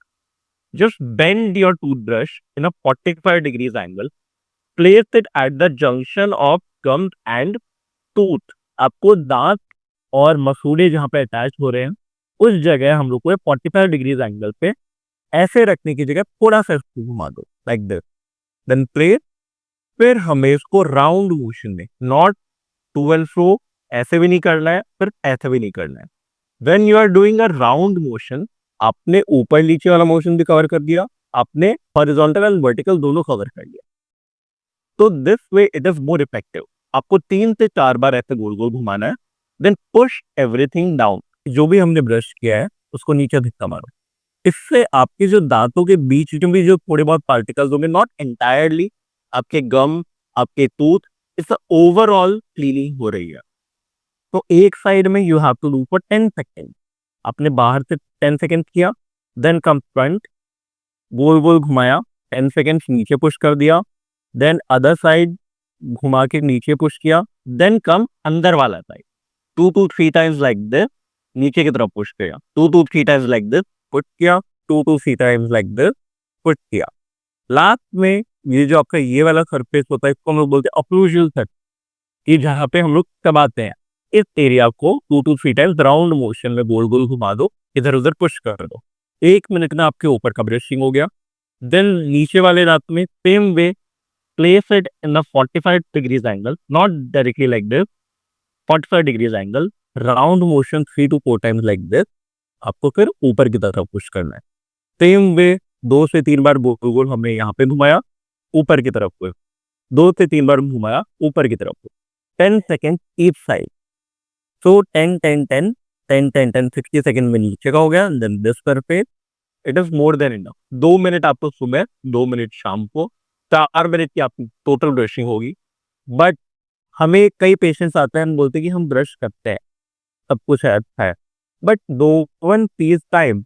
A: Just bend your toothbrush in a 45 degrees angle. Place it at the junction of gum and tooth. आपको दांत और मसूड़े जहाँ पे attach हो रहे हैं उस जगह हम लोग को 45 डिग्रीज एंगल पे ऐसे रखने की जगह थोड़ा सा इसको घुमा दो, लाइक दिस, देन प्लेस। फिर हमें इसको राउंड मोशन में, नॉट टू एंड फ्रो, ऐसे भी नहीं करना है, फिर ऐसे भी नहीं करना है। When you are doing a round motion, आपने ऊपर नीचे वाला मोशन भी कवर कर दिया, आपने हॉरिजॉन्टल एंड वर्टिकल दोनों कवर कर लिया। तो this way it is more effective. आपको 3 से 4 बार ऐसे गोल गोल घुमाना है, देन पुश एवरीथिंग डाउन। जो भी हमने ब्रश किया है उसको नीचे धक्का मारो। इससे आपके जो दांतों के बीच में भी जो थोड़े बहुत पार्टिकल्स होंगे, नॉट एंटायरली, आपके गम, आपके टूथ, इससे ओवरऑल क्लीनिंग हो रही है। तो एक साइड में you have to do for 10 second. आपने बाहर से 10 सेकेंड किया, देन कम फ्रंट, गोल गोल घुमाया, 10 सेकेंड नीचे पुश कर दिया, देन अदर साइड घुमा के नीचे पुश किया, देन कम अंदर वाला side, 2 to 3 times like this, नीचे की तरफ पुश किया, 2 to 3 times like this, push किया, 2 to 3 times like this, push किया। लास्ट में ये जो आपका ये वाला सरफेस होता है इसको हम लोग बोलते हैं अप्लूजल सरफेस, कि जहाँ पे हम लोग चबाते हैं, इस एरिया को 2 to 3 टाइम्स राउंड मोशन में गोल गोल घुमा दो, इधर उधर पुश कर दो। 1 मिनट में आपके ऊपर का ब्रशिंग हो गया। देन नीचे वाले दांत में same way, place it in the 45 degrees angle, not directly like this, 45 degrees angle, round motion 3 to 4 times like this. आपको फिर ऊपर की तरफ पुश करना है। सेम वे 2 से 3 बार गोल गोल हमने यहाँ पे घुमाया, ऊपर की तरफ को 2 से 3 बार घुमाया, ऊपर की तरफ को, 10 second each side. So 10 10 10 10 10 10 60 second में नीचे का हो गया, then this surface, it is more than enough. 2 minute आपको सुबह, 2 मिनट शाम को, 4 मिनट की आपकी टोटल ब्रशिंग होगी। बट हमें कई पेशेंट्स आते हैं, हम बोलते हैं कि हम ब्रश करते हैं, सब कुछ है अच्छा है, बट 2 1 3 टाइम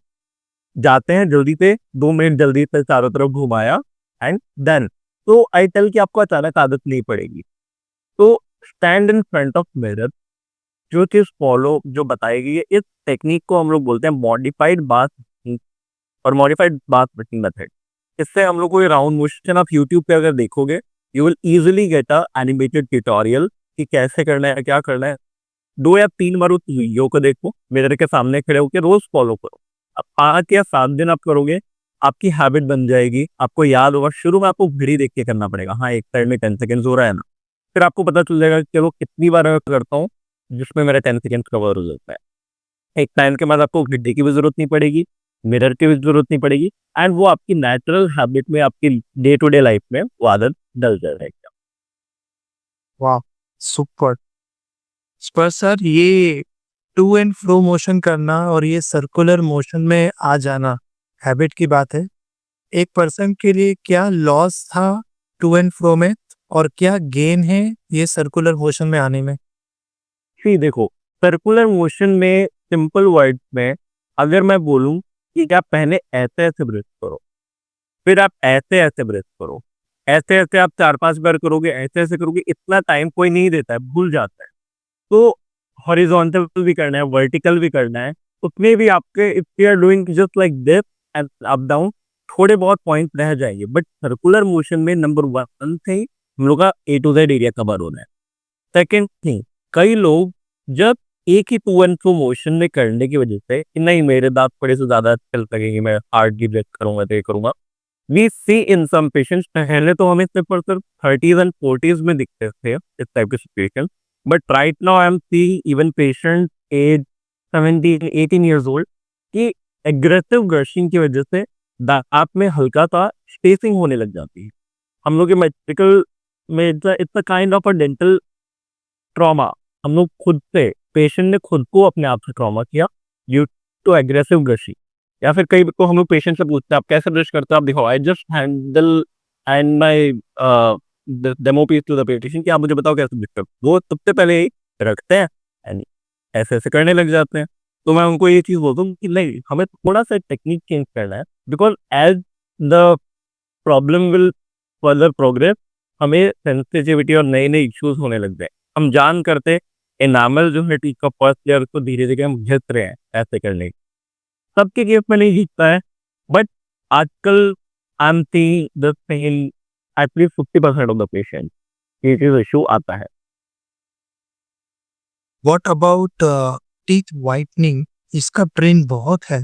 A: जाते हैं जल्दी से, 2 मिनट जल्दी से चारों तरफ घुमाया एंड देन, तो आई टेल कि आपको अचानक आदत नहीं पड़ेगी। तो stand in front of mirror, जो चीज़ फॉलो जो बताई गई है, इस टेक्निक को हम लोग बोलते हैं मॉडिफाइड बाथ टेक्निक और मॉडिफाइड बाथ ब्रशिंग मेथड। इससे हम लोग को ये राउंड मोशन आप यूट्यूब पे अगर देखोगे, you will easily get a animated tutorial कि कैसे करना है, क्या करना है। 2 या 3 बार उस वीडियो को देखो, मिरर के सामने खड़े होकर रोज फॉलो करो। अब 5 या 7 दिन आप करोगे, आपकी हैबिट बन जाएगी। आपको याद होगा, शुरू में आपको घड़ी देख के करना पड़ेगा, हाँ एक साइड में 10 सेकेंड हो रहा है ना, फिर आपको पता चल जाएगा कि चलो कितनी बार मैं करता हूँ जिसमें मेरा 10 सेकेंड कवर हो जाता है। एक टाइम के बाद आपको घड़ी की भी जरूरत नहीं पड़ेगी, मिरर की भी जरूरत नहीं पड़ेगी, एंड वो आपकी नेचुरल हैबिट में, आपकी डे टू डे लाइफ में वो आदत डल जाएगी।
B: वाह, सुपर। पर सर, ये टू एंड फ्रो मोशन करना और ये सर्कुलर मोशन में आ जाना हैबिट की बात है। एक पर्सन के लिए क्या लॉस था टू एंड फ्रो में, और क्या गेन है ये सर्कुलर मोशन में आने में?
A: देखो, सर्कुलर मोशन में सिंपल वर्ड में अगर मैं बोलूँ कि आप पहले ऐसे-ऐसे ब्रेथ करो, फिर आप ऐसे-ऐसे ब्रेथ करो, ऐसे-ऐसे आप 4-5 बार करोगे, ऐसे-ऐसे करोगे, इतना टाइम कोई नहीं देता है, भूल जाता है। तो हॉरिज़ॉन्टल भी करना है, वर्टिकल भी करना है, उसमें भी आपके if you are doing just like this and up down, थोड़े बहुत पॉइंट रह जाएँगे, बट सर्कुलर मोशन में नंबर 1 थिंग हम लोग का A to Z area cover हो रहा है। सेकंड थिंग, कई लोग जब एक ही टू एंड फ्रो मोशन में करने की वजह से कि नहीं मेरे दांत थोड़े से ज़्यादा चल लगेंगे, मैं हार्ड की ब्रेथ करूँगा तो ये करूँगा। We C in some patients, पहले तो हमें सिर्फ और सिर्फ 30s एंड 40s में दिखते थे इस टाइप के situation, but right now I am seeing even patient age 17 18 years old कि एग्रेसिव गर्शिंग की वजह से दांत में हल्का सा स्पेसिंग होने लग जाती है। हम लोग के मेडिकल में it's a kind of a dental trauma. हम लोग खुद से, पेशेंट ने खुद को अपने आप से ट्रॉमा किया ड्यू टू एग्रेसिव ब्रशिंग। या फिर कई को हम लोग पेशेंट से पूछते हैं आप कैसे ब्रश करते हो, आप दिखाओ, I just handle and my demo piece to the patient कि आप मुझे बताओ कैसे ब्रश करते हो। वो सबसे पहले ही रखते हैं एंड ऐसे ऐसे करने लग जाते हैं। तो मैं उनको ये चीज़ बोलता हूँ कि नहीं, हमें थोड़ा सा टेक्निक चेंज करना है, because as the problem will further progress, हमें सेंसिटिविटी और नए नए इश्यूज होने लग गए। हम जान करते एनामल जो है टीथ का फर्स्ट लेयर उसको धीरे धीरे हम घिस रहे हैं ऐसे करने की। सबके केस में नहीं घिसता है, बट आजकल I am seeing the same at least 50% of the patient ये चीज इशू आता है।
B: What about teeth whitening? इसका ट्रेंड बहुत है।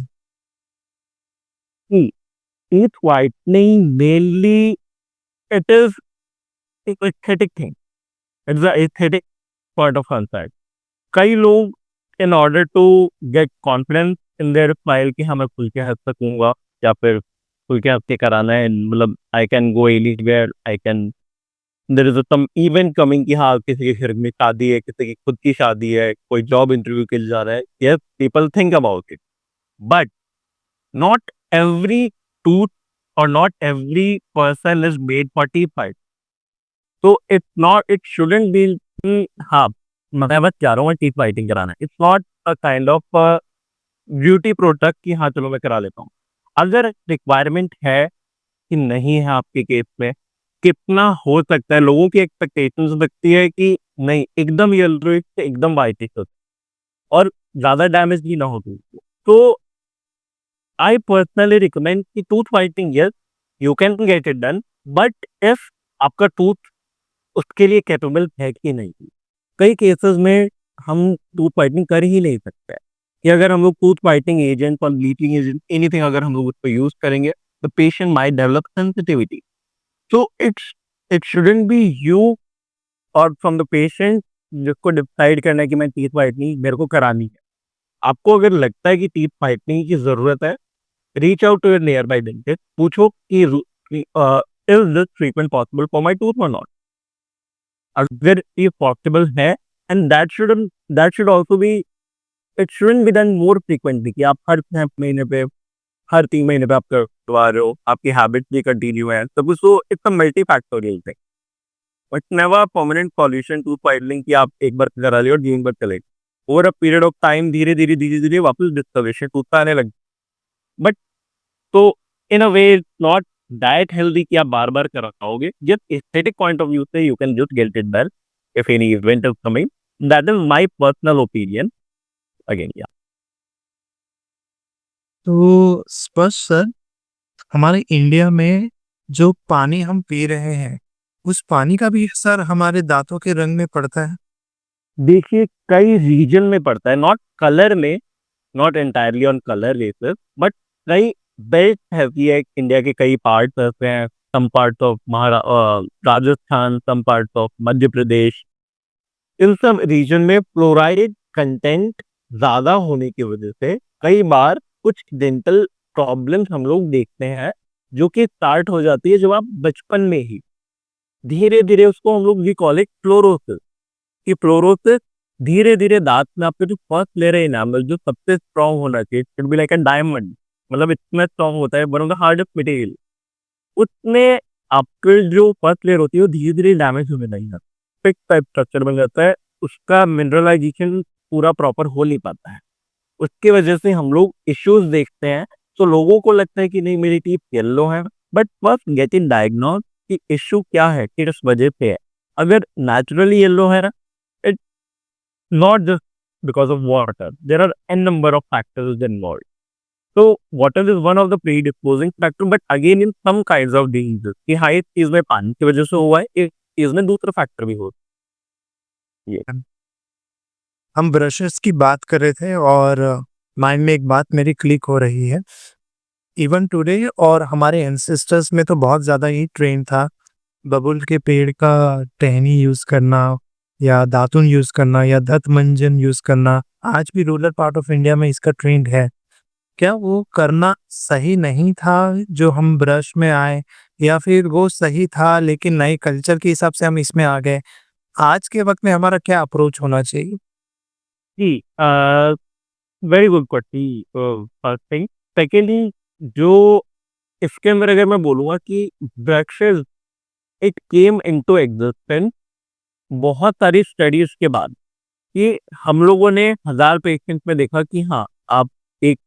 A: Teeth whitening mainly it is aesthetic thing, it's a aesthetic part of concern. कई लोग in order to get confidence in their smile कि हाँ मैं खुल के हंस सकूंगा या फिर खुल के हंस के कराना है, मतलब I can go anywhere, I can, there is some event coming कि हाँ किसी के घर में शादी है, किसी की खुद की शादी है, कोई जॉब इंटरव्यू के लिए जा रहा है, yes people think about it, but not every tooth और not every person is made for teeth fight. तो it's not, it shouldn't be हाँ मैं बस जा रहा हूँ टीथ फाइटिंग कराना, it's not a kind of beauty product कि हाँ चलो मैं करा लेता हूँ। अगर रिक्वायरमेंट है कि नहीं है आपके केस में, कितना हो सकता है, लोगों की एक्सपेक्टेशंस लगती है कि नहीं एकदम येलो से एकदम वाइटिश हो और ज्यादा डैमेज भी ना हो tooth को। तो आई पर्सनली रिकमेंड कि tooth whitening yes you can get it done, but if आपका टूथ उसके लिए कैपेबल है कि नहीं। कई केसेस में हम टूथ वाइटनिंग कर ही नहीं सकते हैं कि अगर हम लोग टूथ वाइटनिंग एजेंट और ब्लीचिंग एजेंट एनीथिंग अगर हम लोग उसको यूज करेंगे, the patient might develop sensitivity. So it shouldn't B you और फ्रॉम द पेशेंट जिसको डिसाइड करना है कि मैं टीथ वाइटनिंग मेरे को करानी है। आपको अगर लगता है कि टीथ वाइटनिंग की जरूरत है, reach out to your nearby dentist, पूछो कि is this treatment possible for my tooth और नॉट। अगर ये पॉसिबल है and that should also be, it shouldn't be done more frequently कि आप हर 6 महीने पे, हर 3 महीने पे आप करवा रहे हो, आपकी हैबिट भी कंटिन्यू है सब कुछ, तो it's a multi factorial thing, but never permanent solution to filing कि आप एक बार करा लियो और 3 बार चले। Over a period of time धीरे धीरे वापस डिस्कलेशन टूथ आने लग, बट तो in a way not diet healthy कि आप बार बार कराओगे, just aesthetic point of view से you can just get it done if any event is coming, that is my personal opinion again. या
B: तो स्पष्ट सर, हमारे इंडिया में जो पानी हम पी रहे हैं, उस पानी का भी असर हमारे दांतों के रंग में पड़ता है।
A: देखिए कई रीजन में पड़ता है, नॉट कलर में, not entirely on colour basis, but कई बेल्ट हैवी है इंडिया के, कई पार्ट्स ऐसे हैं, some parts of Rajasthan, some parts of Madhya Pradesh, इन सब रीजन में फ्लोराइड कंटेंट ज्यादा होने की वजह से कई बार कुछ डेंटल प्रॉब्लम्स हम लोग देखते हैं जो कि स्टार्ट हो जाती है जब आप बचपन में ही, धीरे धीरे उसको हम लोग वी कॉल इट फ्लोरोसिस। कि फ्लोरोसिस धीरे धीरे दांत में आपके जो फर्स्ट लेयर है इनामल जो सबसे स्ट्रॉन्ग होना चाहिए, it be like a diamond, मतलब इतना स्ट्रॉन्ग होता है, one of the hardest material, उसमें आपके जो फर्स्ट लेयर होती है वो धीरे धीरे डैमेज होने नहीं जाता, फिक्स टाइप स्ट्रक्चर बन जाता है, उसका मिनरलाइजेशन पूरा प्रॉपर हो नहीं पाता है। उसकी वजह से हम लोग इश्यूज देखते हैं। तो लोगों को लगता है कि नहीं मेरी टीथ येलो है, but first get in diagnose कि इश्यू क्या है, किस वजह पे है। अगर नेचुरली येलो है ना, it not just because of water, there are an number of factors involve. तो water is one of the predisposing factor, but again in some kinds of diseases कि हाँ इस चीज में पानी की वजह से हुआ है, इस चीज में दूसरा फैक्टर भी हो। ये
B: हम ब्रशेस की बात कर रहे थे और माइंड में एक बात मेरी क्लिक हो रही है। इवन टुडे और हमारे एंसेस्टर्स में तो बहुत ज़्यादा ही ट्रेंड था बबुल के पेड़ का टहनी यूज़ करना या दातुन यूज़ करना या दंत मंजन यूज़ करना। आज भी रूरल पार्ट ऑफ इंडिया में इसका ट्रेंड है। क्या वो करना सही नहीं था जो हम ब्रश में आए, या फिर वो सही था लेकिन नए कल्चर के हिसाब से हम इसमें आ गए? आज के वक़्त में हमारा क्या अप्रोच होना चाहिए?
A: जी, very good question, first thing. Secondly, जो इसके अंदर अगर मैं बोलूँगा कि brushes it came into existence बहुत सारी स्टडीज़ के बाद, कि हम लोगों ने 1000 पेशेंट्स में देखा कि हाँ, आप एक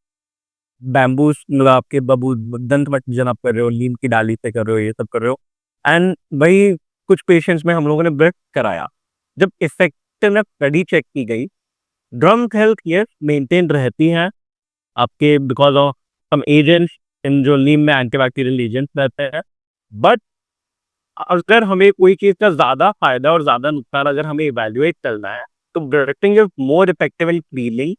A: बैम्बू मतलब आपके बबूल दंत मंजन आप कर रहे हो, नीम की डाली से कर रहे हो, ये सब कर रहे हो, एंड वही कुछ पेशेंट्स में हम लोगों ने ब्रश कराया। जब इफेक्टिवनेस स्टडी चेक की गई, ड्रम हेल्थ यस मेंटेन रहती हैं आपके because of some agents in जो नीम में एंटीबैक्टीरियल एजेंट्स रहते हैं। बट अगर हमें कोई चीज़ का ज़्यादा फायदा और ज़्यादा नुकसान अगर हमें इवैल्यूएट करना है, तो brushing is more effective in cleaning.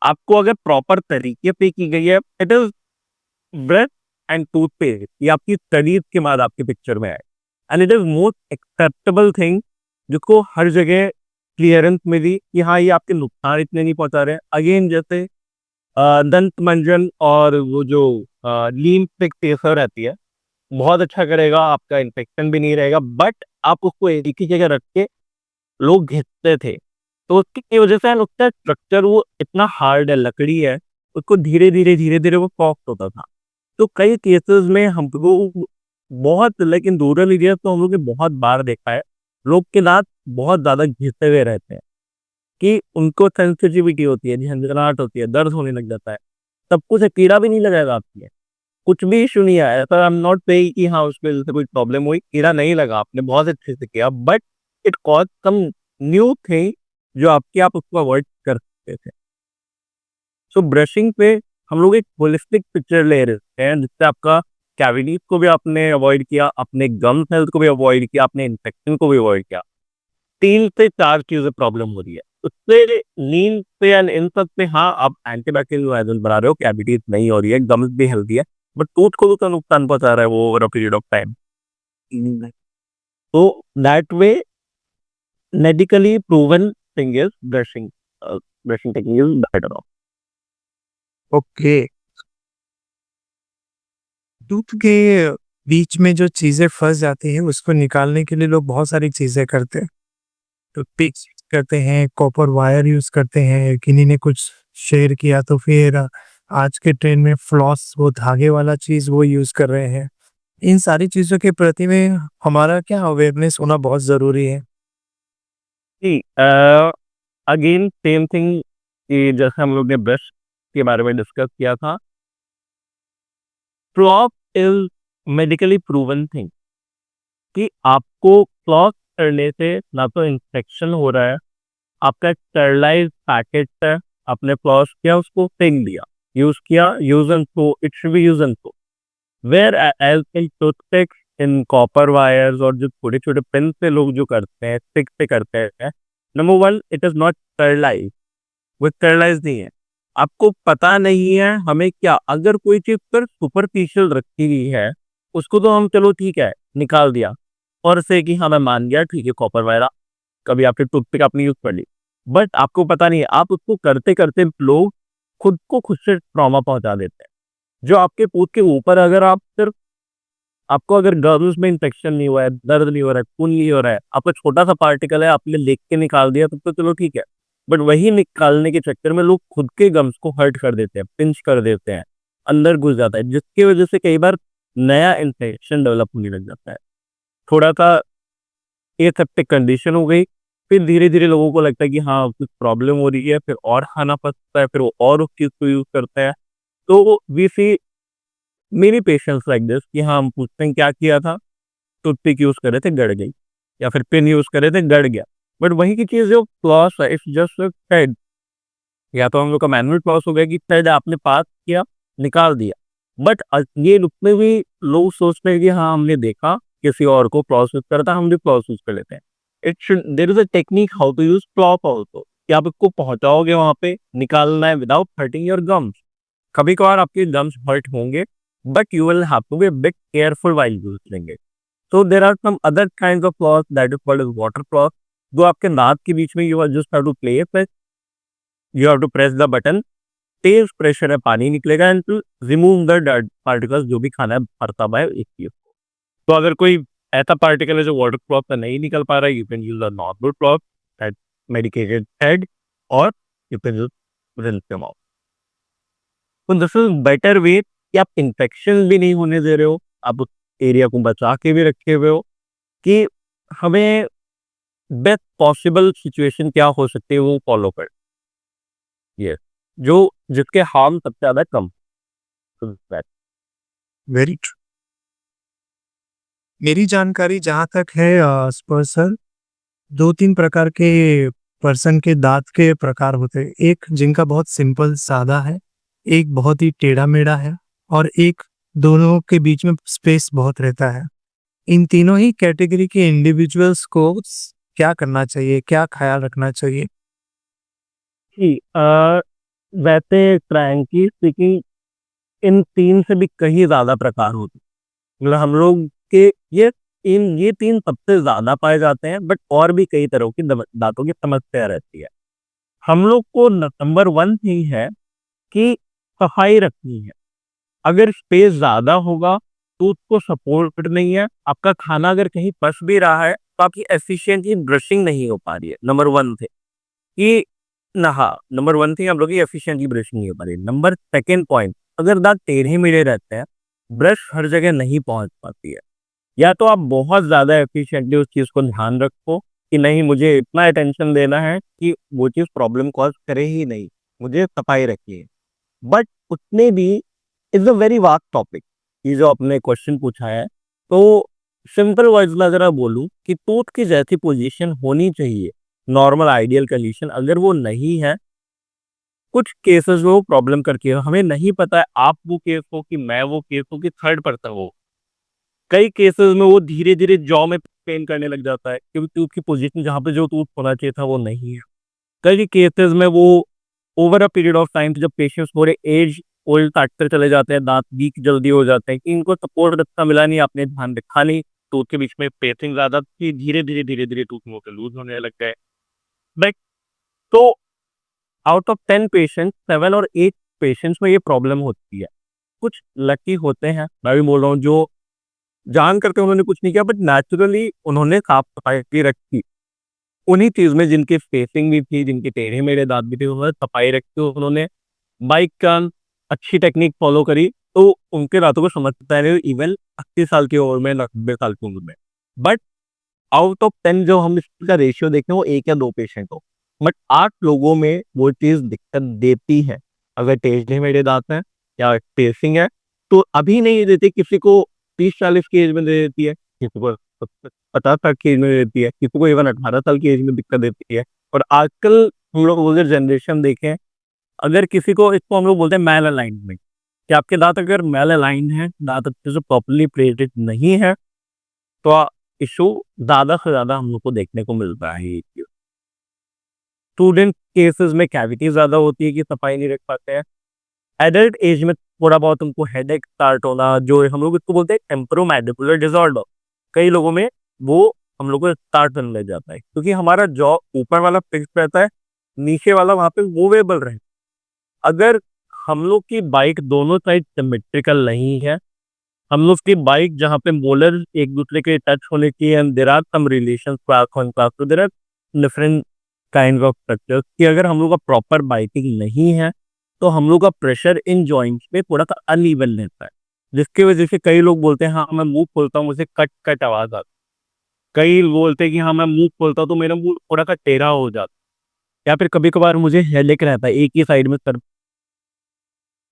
A: आपको अगर प्रॉपर तरीके पे की गई है, it is brush and toothpaste, ये आपकी स्टडीज के बाद आपकी पिक्चर में आए, and it is most acceptable thing जिसको हर जगह क्लियरेंस मिली कि हाँ ये आपके नुकसान इतने नहीं पहुंचा रहे। अगेन जैसे दंत मंजन और वो जो नीम पिक टेसर रहती है, बहुत अच्छा करेगा, आपका इन्फेक्शन भी नहीं रहेगा, बट आप उसको एक ही जगह रख के लोग घिसते थे। तो उसकी वजह से उसका स्ट्रक्चर वो इतना हार्ड है, लकड़ी है, उसको धीरे धीरे वो सॉफ्ट होता था। तो कई केसेस में हमको बहुत, लेकिन रूरल एरिया तो हम लोग ने बहुत बार देखा है, लोग के दांत बहुत ज्यादा घिसे हुए रहते हैं, कि उनको सेंसिटिविटी होती है, झंझनाहट होती है, दर्द होने लग जाता है। तब कुछ कीड़ा भी नहीं लगाएगा आपके, कुछ भी इशू नहीं आया, sir I am not saying कि हाँ उसकी वजह से कोई प्रॉब्लम हुई, कीड़ा नहीं लगा, आपने बहुत अच्छे से किया, but it cause some new thing जो आपकी आप उसको अवॉइड कर सकते थे। सो ब्रशिंग पे हम लोग एक होलिस्टिक पिक्चर ले रहे हैं, जिससे आपका कैविटीज को भी आपने अवॉइड किया, अपने गम हेल्थ को भी अवॉइड किया, अपने इन्फेक्शन को भी अवॉइड किया। 3 से 4 चीजें प्रॉब्लम हो रही है उससे, नींद से एंड इन सब से। हाँ आप एंटीबैक्टीरियल एजेंट बना रहे हो, कैविटीज नहीं हो रही है, गम्स भी हेल्दी है, बट टूथ को तो नुकसान पहुंचा रहा है वो over a period of time. तो that way medically proven thing is brushing, brushing technique is better off.
B: Okay. Tooth के बीच में जो चीज़ें फँस जाती हैं, उसको निकालने के लिए लोग बहुत सारी चीज़ें करते हैं। टूथपिक्स यूज़ करते हैं, कॉपर वायर यूज़ करते हैं, किन्हीं ने कुछ शेयर किया तो फिर आज के ट्रेंड में फ्लॉस, वो धागे वाला चीज़ वो यूज़ कर रहे हैं। इन सारी चीज़ों के प्रति में हमारा क्या अवेयरनेस होना बहुत ज़रूरी है।
A: जी, अगेन सेम थिंग कि जैसे हम लोग ने ब्रश के बारे में डिस्कस किया था, floss is medically proven thing, कि आपको फ्लॉस करने से ना तो इन्फेक्शन हो रहा है, आपका स्टरलाइज पैकेट है, आपने फ्लॉस किया उसको फेंक दिया, यूज किया, use and throw, it should be use and throw. Whereas in toothpicks, in copper wires और जो छोटे छोटे पेन से लोग जो करते हैं, स्टिक से करते हैं, number one it is not sterilize, वो स्टरलाइज नहीं है। आपको पता नहीं है हमें क्या, अगर कोई चीज पर सुपरफिशियल रखी हुई है, उसको तो हम चलो ठीक है निकाल दिया, और से कि हाँ मैं मान गया ठीक है कॉपर वायर, कभी आपने टूथपिक आपने यूज कर ली, बट आपको पता नहीं है आप उसको करते करते लोग खुद को खुद से ट्रॉमा पहुंचा देते हैं। जो आपके पूत के ऊपर अगर आप सिर्फ, आपको अगर गर्ल्स में इन्फेक्शन नहीं हुआ है, दर्द नहीं हो रहा है, खून नहीं हो रहा है, आपका छोटा सा पार्टिकल है, आपने लेख के निकाल दिया, तब तो चलो ठीक है। बट वही निकालने के चक्कर में लोग खुद के गम्स को हर्ट कर देते हैं, पिंच कर देते हैं, अंदर घुस जाता है, जिसकी वजह से कई बार नया इन्फेक्शन डेवलप होने लग जाता है। थोड़ा सा एसेप्टिक कंडीशन हो गई, फिर धीरे-धीरे लोगों को लगता है कि हाँ, कुछ प्रॉब्लम हो रही है, फिर और खाना पचता है, फिर वो और उस चीज़ को यूज़ करते हैं। तो we see many patients like this कि हाँ, हम पूछते हैं क्या किया था? टूथपिक यूज़ कर रहे थे, गड़ गई, या फिर पेन यूज़ कर रहे थे, गड़ गया। बट वही की चीज़ जो फ्लॉस है, इट्स जस्ट अ थ्रेड। या तो हम लोग का मैनुअल फ्लॉस हो गया कि थ्रेड आपने पास किया, निकाल दिया। बट ये उसमें भी लोग सोचते हैं कि हाँ, हमने देखा किसी और को फ्लॉस यूज़ करता है, हम भी फ्लॉस यूज़ कर लेते हैं। It should there is a technique how to use floss also, कि आप इसको पहुँचाओगे वहाँ पे, निकालना है विदाउट हर्टिंग योर गम्स। कभी-कभार आपके गम्स हर्ट होंगे, but you will have to be a bit careful while using it. So there are some other kinds of floss that is called as water floss, जो आपके दांत के बीच में you just have to press, you have to press the button, तेज pressure है, पानी निकलेगा and to remove the dirt particles जो भी खाना है भरता हुआ है इस चीज को। तो अगर कोई ऐसा पार्टिकल है जो वाटर फ्लॉस से नहीं निकल पा रहा है, you can use a normal floss that medicated head, और you can use rinse them out. तो दिस इज बेटर वे कि आप इन्फेक्शन भी नहीं होने दे रहे हो, आप उस एरिया को बचा के भी रखे हुए हो, कि हमें बेस्ट पॉसिबल सिचुएशन क्या हो सकती है वो फॉलो कर, ये जो जिसके हार्म सबसे ज्यादा कम। तो that-
B: वेरी ट्रू। मेरी जानकारी जहाँ तक है स्पर्शल, 2-3 प्रकार के पर्सन के दाँत के प्रकार होते हैं। एक जिनका बहुत सिंपल सादा है, एक बहुत ही टेढ़ा-मेढ़ा है और एक दोनों के बीच में स्पेस बहुत रहता है। इन तीनों ही कैटेगरी के इंडिविजुअल्स को क्या करना चाहिए, क्या ख़्याल रखना चाहिए?
A: कि वैसे फ्रैंकली स्पीकिंग इन तीन से भी कहीं ज्यादा प्रकार होते हैं। मतलब हम लोग के ये तीन सबसे ज्यादा पाए जाते हैं, बट और भी कई तरह की दांतों की समस्या रहती है। हम लोग को नंबर वन थिंग है कि सफाई रखनी है। अगर स्पेस ज़्यादा होगा, तो उसको सपोर्ट नहीं है। आपका खाना अगर कहीं फँस भी रहा है, तो आपकी एफिशिएंटली ब्रशिंग नहीं हो पा रही है, नंबर 1 थे कि नंबर 1 थिंग आप लोग की एफिशिएंटली ब्रशिंग नहीं हो पा रही है। नंबर 2nd पॉइंट, अगर दाँत टेढ़े-मेढ़े रहते हैं, ब्रश हर जगह नहीं पहुँच पाती है। या तो आप बहुत ज़्यादा एफिशिएंटली उस चीज़ को ध्यान रखो कि नहीं, मुझे इतना अटेंशन देना है कि वो चीज़ प्रॉब्लम कॉज़ करे ही नहीं, मुझे सफाई रखनी है। बट उसमें भी is a very vast topic, ये जो आपने क्वेश्चन पूछा है। तो सिंपल वर्ड्स में अगर मैं बोलूँ कि टूथ की जैसी पोजीशन होनी चाहिए, नॉर्मल आइडियल कंडीशन, अगर वो नहीं है, कुछ केसेस में वो प्रॉब्लम करती है। हमें नहीं पता है आप वो केस हो कि मैं वो केस हूँ कि थर्ड पर्सन हो। कई केसेस में वो धीरे-धीरे जॉ में पेन करने लग जाता है, क्योंकि टूथ की पोजीशन जहाँ पे जो टूथ होना चाहिए था वो नहीं है। कई केसेस में वो over a period of time जब पेशेंट्स थोड़े एज ओल्ड काटते चले जाते हैं, दांत वीक जल्दी हो जाते हैं कि इनको सपोर्ट अच्छा मिला नहीं, आपने ध्यान रखा नहीं, टूथ के बीच में स्पेसिंग ज़्यादा थी, धीरे-धीरे टूथ मुँह के लूज़ होने लग गए। लाइक, तो आउट ऑफ 10 पेशेंट्स 7 और 8 पेशेंट्स में ये प्रॉब्लम होती है। कुछ लकी होते हैं, मैं भी बोल रहा हूँ, जो जान करके उन्होंने कुछ नहीं किया, बट नेचुरली उन्होंने साफ-सफाई भी रखी। उन्हीं चीज़ में जिनकी स्पेसिंग भी थी, जिनके टेढ़े-मेढ़े दाँत भी थे, उन्होंने सफाई रखी, उन्होंने बाइक का अच्छी टेक्निक फ़ॉलो करी, तो उनके दाँतों को समझता है इवन 80 साल की उम्र में, 90 साल की उम्र में। बट आउट ऑफ 10 जो हम इसका रेशियो देखें वो 1 या 2 पेशेंट हो। बट 8 लोगों में वो चीज़ दिक्कत देती है। अगर टेढ़े-मेढ़े दाँत हैं या स्पेसिंग है, तो अभी नहीं देती, किसी को 30-40 की एज में दे देती है, किसी को 50 साल की एज में दे देती है, किसी को इवन 18 साल की एज में दिक्कत देती है। और आजकल हम लोग ओल्डर जनरेशन देखें, अगर किसी को, इसको हम लोग बोलते हैं मैल अलाइनमेंट, कि आपके दाँत अगर मैल अलाइन्ड हैं, दाँत अच्छे से प्रॉपर्ली प्लेटेड नहीं है, तो इश्यू ज़्यादा से ज़्यादा हम लोग को देखने को मिलता है ये चीज़। स्टूडेंट केसेस में कैविटी ज़्यादा होती है कि सफाई नहीं रख पाते हैं। एडल्ट एज में थोड़ा बहुत उनको हेडेक स्टार्ट होना, जो हम लोग इसको बोलते हैं टेम्पोरोमैंडिबुलर डिसऑर्डर, कई लोगों में वो हम लोग को स्टार्ट होने लग जाता है, क्योंकि हमारा जॉ ऊपर वाला फिक्स रहता है, नीचे वाला वहाँ पे मूवेबल रहता है। अगर हम लोग की बाइक दोनों साइड सिमेट्रिकल नहीं है, हम लोग की बाइक जहाँ पे मोलर एक दूसरे के टच होने की, and there are some relations class 1 class 2, there are different kinds of structures, कि अगर हम लोग का प्रॉपर बाइकिंग नहीं है, तो हम लोग का प्रेशर इन जॉइंट्स पे थोड़ा सा अनइवन रहता है, जिसकी वजह से कई लोग बोलते हैं हाँ, मैं मुंह खोलता हूँ मुझे कट कट आवाज आती कई बोलते हैं कि हाँ, मैं मुँह खोलता हूँ तो मेरा मुँह थोड़ा-सा टेढ़ा हो जाता है या फिर कभी-कभार मुझे हेडेक रहता है, एक ही साइड में सर।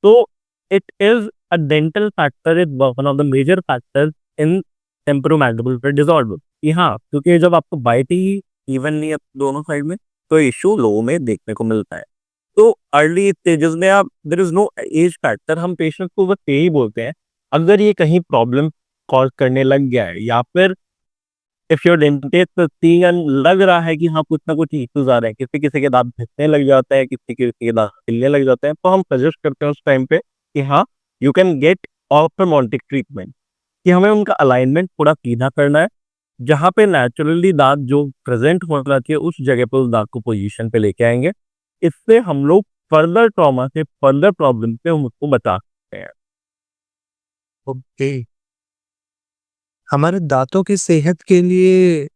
A: तो it is a dental factor is one of the major factors in temporomandibular disorder कि हाँ, क्योंकि जब आपको बाइट ही इवन नहीं है दोनों साइड में, तो इश्यू लोगों में देखने को मिलता है। तो अर्ली स्टेजेस में आप there is no age factor, हम पेशेंट को बस यही बोलते हैं, अगर ये कहीं प्रॉब्लम कॉज़ करने लग गया है या फिर if your dentist seeing and लग रहा है कि हाँ, कुछ ना कुछ इश्यूज़ आ रहे हैं, किसी-किसी के दाँत घिसने लग जाता है, किसी-किसी के दाँत हिलने लग जाते हैं, तो हम सजेस्ट करते हैं उस टाइम पे कि हाँ, you can get orthodontic treatment कि हमें उनका अलाइनमेंट पूरा सीधा करना है, जहाँ पे नेचुरली दाँत जो प्रेज़ेंट होना चाहिए, उस जगह पे उस दाँत को पोज़ीशन पे लेके आएँगे। इससे हम लोग फर्दर ट्रॉमा से, फर्दर प्रॉब्लम से हम उसको बचा सकते हैं।
B: ओके। हमारे दांतों की सेहत के लिए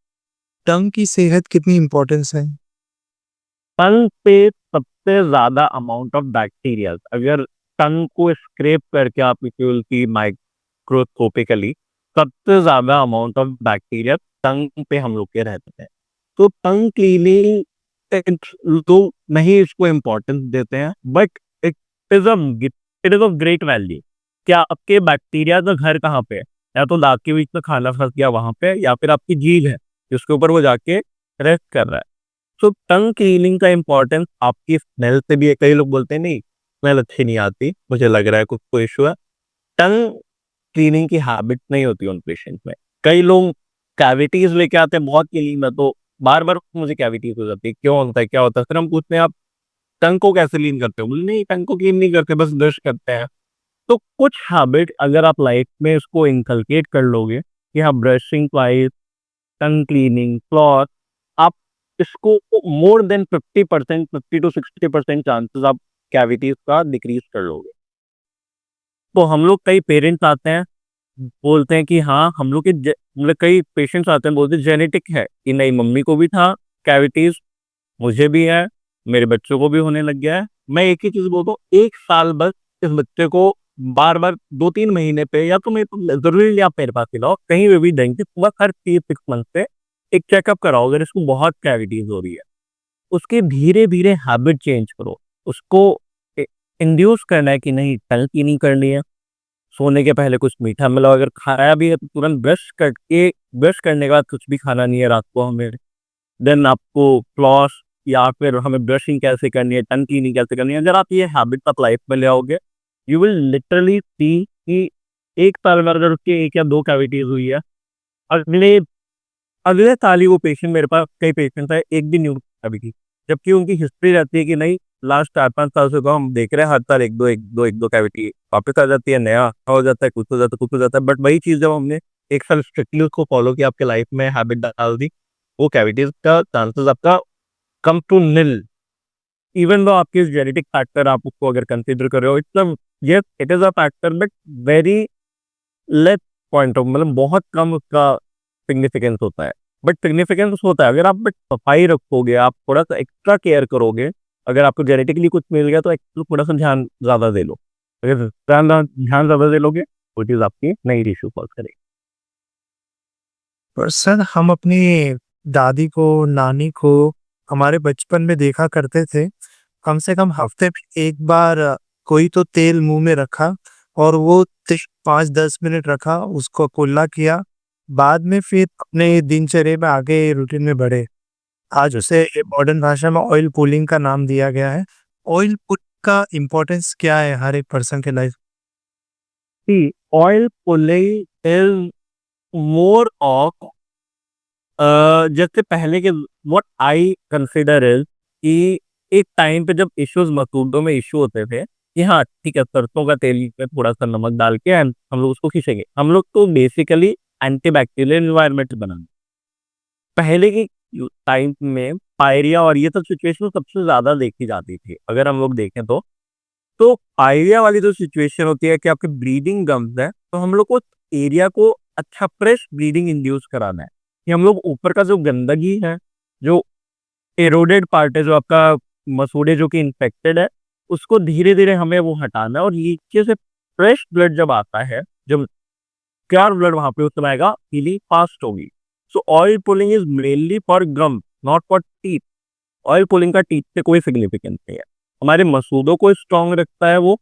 B: टंग की सेहत कितनी इम्पोर्टेंस है?
A: टंग पे सबसे ज़्यादा अमाउंट ऑफ बैक्टीरियाज़, अगर टंग को स्क्रैप करके आप इसे उसकी माइक्रोस्कोपिकली सबसे ज़्यादा अमाउंट ऑफ बैक्टीरिया टंग पे हम लोग के रहते हैं। तो टंग क्लीनिंग तो नहीं इसको इम्पोर्टेंस देते हैं, but it is a it is of great value. क्या आपके बैक्टीरिया का घर कहाँ पे है? या तो दाँत के बीच में खाना फँस गया वहाँ पे या फिर आपकी जीभ है, जिसके ऊपर वो जाके रेस्ट कर रहा है। तो टंग क्लीनिंग का इम्पोर्टेंस आपकी स्मेल से भी है। कई लोग बोलते हैं नहीं, स्मेल अच्छी नहीं आती, मुझे लग रहा है कुछ तो इश्यू है। टंग क्लीनिंग की हैबिट नहीं होती उन पेशेंट में। कई लोग कैविटीज़ लेके आते हैं बहुत क्लीनिंग में, तो बार-बार मुझे कैविटीज़ हो जाती है, क्यों होता है, क्या होता है? फिर हम पूछते हैं आप टंग को कैसे क्लीन करते हो? बोले नहीं, टंग को क्लीन नहीं करते, बस ब्रश करते हैं। तो कुछ हैबिट अगर आप लाइफ में इसको इनकलकेट कर लोगे कि हाँ, ब्रशिंग ट्वाइस, टंग क्लीनिंग, फ्लॉस, आप इसको मोर देन 50% 50 टू 60% चांसेस आप कैविटीज़ का डिक्रीज़ कर लोगे। तो हम लोग कई पेरेंट्स आते हैं, बोलते हैं कि हाँ, हम लोग के मतलब कई पेशेंट्स आते हैं बोलते हैं जेनेटिक है कि नहीं मम्मी को भी था कैविटीज़, मुझे भी है, मेरे बच्चों को भी होने लग गया है। मैं एक ही चीज़ बोलता हूँ, 1 साल बस इस बच्चे को बार-बार 2-3 महीने पे या तो मैं ज़रूरी नहीं आप मेरे पास ही लाओ, कहीं पे भी डेंटिस्ट बस हर 3-6 मंथ पे एक चेकअप कराओ अगर इसको बहुत कैविटीज़ हो रही है। उसकी धीरे-धीरे हैबिट चेंज करो। उसको इंड्यूस करना है कि नहीं टंग क्लीनिंग करनी है, सोने के पहले कुछ मीठा मिलाओ, अगर खाया भी है तो तुरंत ब्रश करने के बाद कुछ भी खाना नहीं है रात को हमें। देन आपको फ्लॉस या फिर हमें ब्रशिंग कैसे करनी है, टंग क्लीनिंग कैसे करनी है, अगर आप ये हैबिट आप लाइफ में ले आओगे, यू विल लिटरली सी कि 1 साल में अगर उसकी 1 या 2 कैविटीज़ हुई है, अगले अगले साल ही वो पेशेंट मेरे पास कई पेशेंट्स आए, एक भी न्यू अभी की। जबकि उनकी हिस्ट्री रहती है कि नहीं लास्ट 4-5 साल से तो हम देख रहे हैं हर साल 1-2 कैविटी वापस आ जाती है, नया हो जाता है, कुछ हो जाता है, कुछ हो जाता है। बट वही चीज़ जब हमने 1 साल स्ट्रिक्टली उसको फॉलो किया, आपके लाइफ में हैबिट डाल दी, वो कैविटीज़ का चांसेस आपका come to nil. Even though आपकी जेनेटिक फैक्टर आप उसको अगर कंसीडर कर रहे हो, it's a yes it is a factor but very less point of मतलब बहुत कम उसका सिग्निफिकेंस होता है। बट सिग्निफिकेंस होता है अगर आप बट सफाई रखोगे, आप थोड़ा-सा एक्स्ट्रा केयर करोगे, अगर आपको जेनेटिकली कुछ मिल गया तो एक्चुअली थोड़ा-सा ध्यान ज़्यादा दे लो। अगर ध्यान ज़्यादा दे लोगे, वो चीज़ आपकी नई इश्यू कॉज़ करेगी।
B: पर सर हम अपनी दादी को, नानी को हमारे बचपन में देखा करते थे, कम से कम हफ्ते में एक बार कोई तो तेल मुँह में रखा और वो 5-10 मिनट रखा, उसको कुल्ला किया, बाद में फिर अपने दिनचर्या में आगे रूटीन में बढ़े। आज उसे मॉडर्न भाषा में ऑयल पुलिंग का नाम दिया गया है। ऑयल पुलिंग का इम्पोर्टेंस क्या है हर एक पर्सन के life?
A: See oil pulling is more of जैसे पहले के व्हाट आई कंसीडर इज़ कि एक टाइम पे जब इश्यूज़ मसूदों में इश्यू होते थे कि हाँ, ठीक है, सरसों का तेल में थोड़ा-सा नमक डाल के एंड हम लोग उसको खींचेंगे। हम लोग तो बेसिकली एंटीबैक्टीरियल एनवायरनमेंट बनाना। पहले के टाइम में पायरिया और ये सब सिचुएशन सबसे ज़्यादा देखी जाती थी। अगर हम लोग देखें तो पायरिया वाली जो सिचुएशन होती है कि आपके ब्रीदिंग गम्स हैं, तो हम लोग को एरिया को अच्छा फ्रेश ब्रीदिंग इंड्यूस कराना है। कि हम लोग ऊपर का जो गंदगी है, जो एरोडेड पार्ट है, जो आपका मसूड़े जो कि इन्फेक्टेड है, उसको धीरे-धीरे हमें वो हटाना है और नीचे से फ्रेश ब्लड जब आता है, जब प्योर ब्लड वहाँ पे उस समय आएगा, हीलिंग फास्ट होगी। So oil pulling is mainly for gum, not for teeth. Oil pulling का टीथ से कोई सिग्निफिकेंस नहीं है। हमारे मसूड़ों को स्ट्रांग रखता है वो।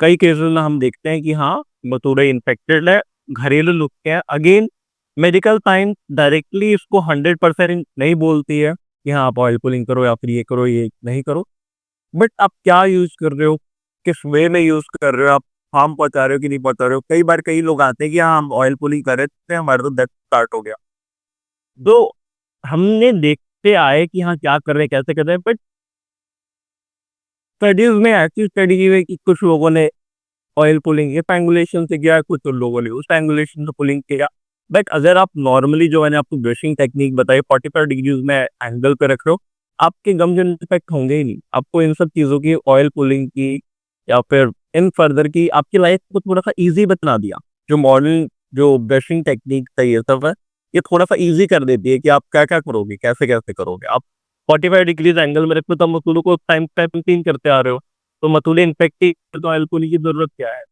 A: कई केसेस में हम देखते हैं कि हाँ, मसूड़े इन्फेक्टेड है, घरेलू नुस्खे हैं। अगेन, मेडिकल साइंस डायरेक्टली इसको 100% नहीं बोलती है कि हाँ आप ऑयल पुलिंग करो या फिर ये करो ये नहीं करो। बट आप क्या यूज कर रहे हो, किस वे में यूज कर रहे हो, आप हार्म पहुंचा रहे हो कि नहीं पहुंचा रहे हो। कई बार कई लोग आते हैं कि हाँ हम ऑयल पुलिंग कर रहे थे, हमारा तो डेथ स्टार्ट हो गया। तो हमने देखते आए कि हाँ क्या कर रहे हैं, कैसे कर रहे हैं। बट स्टडीज में ऐसी स्टडी की हुई कि कुछ लोगों ने ऑयल पुलिंग ये स्ट्रैंगुलेशन से किया, कुछ लोगों ने उस स्ट्रैंगुलेशन से पुलिंग किया। बट अगर आप नॉर्मली जो मैंने आपको ब्रशिंग टेक्निक बताई 45 डिग्रीज में एंगल पे रख रहे हो, आपके गम जो इफेक्ट होंगे ही नहीं। आपको इन सब चीज़ों की, ऑयल पुलिंग की या फिर इन फर्दर की, आपकी लाइफ को थोड़ा सा ईजी बना दिया। जो मॉडर्न जो ब्रशिंग टेक्निक है ये सब है, ये थोड़ा सा ईजी कर देती है कि आप क्या क्या करोगे, कैसे कैसे करोगे। आप 45 डिग्रीज एंगल में रखते हो तब मसूलों को टाइम टाइम क्लीन करते आ रहे हो, तो मसूले इन्फेक्ट ही, तो ऑयल पुलिंग की जरूरत क्या है।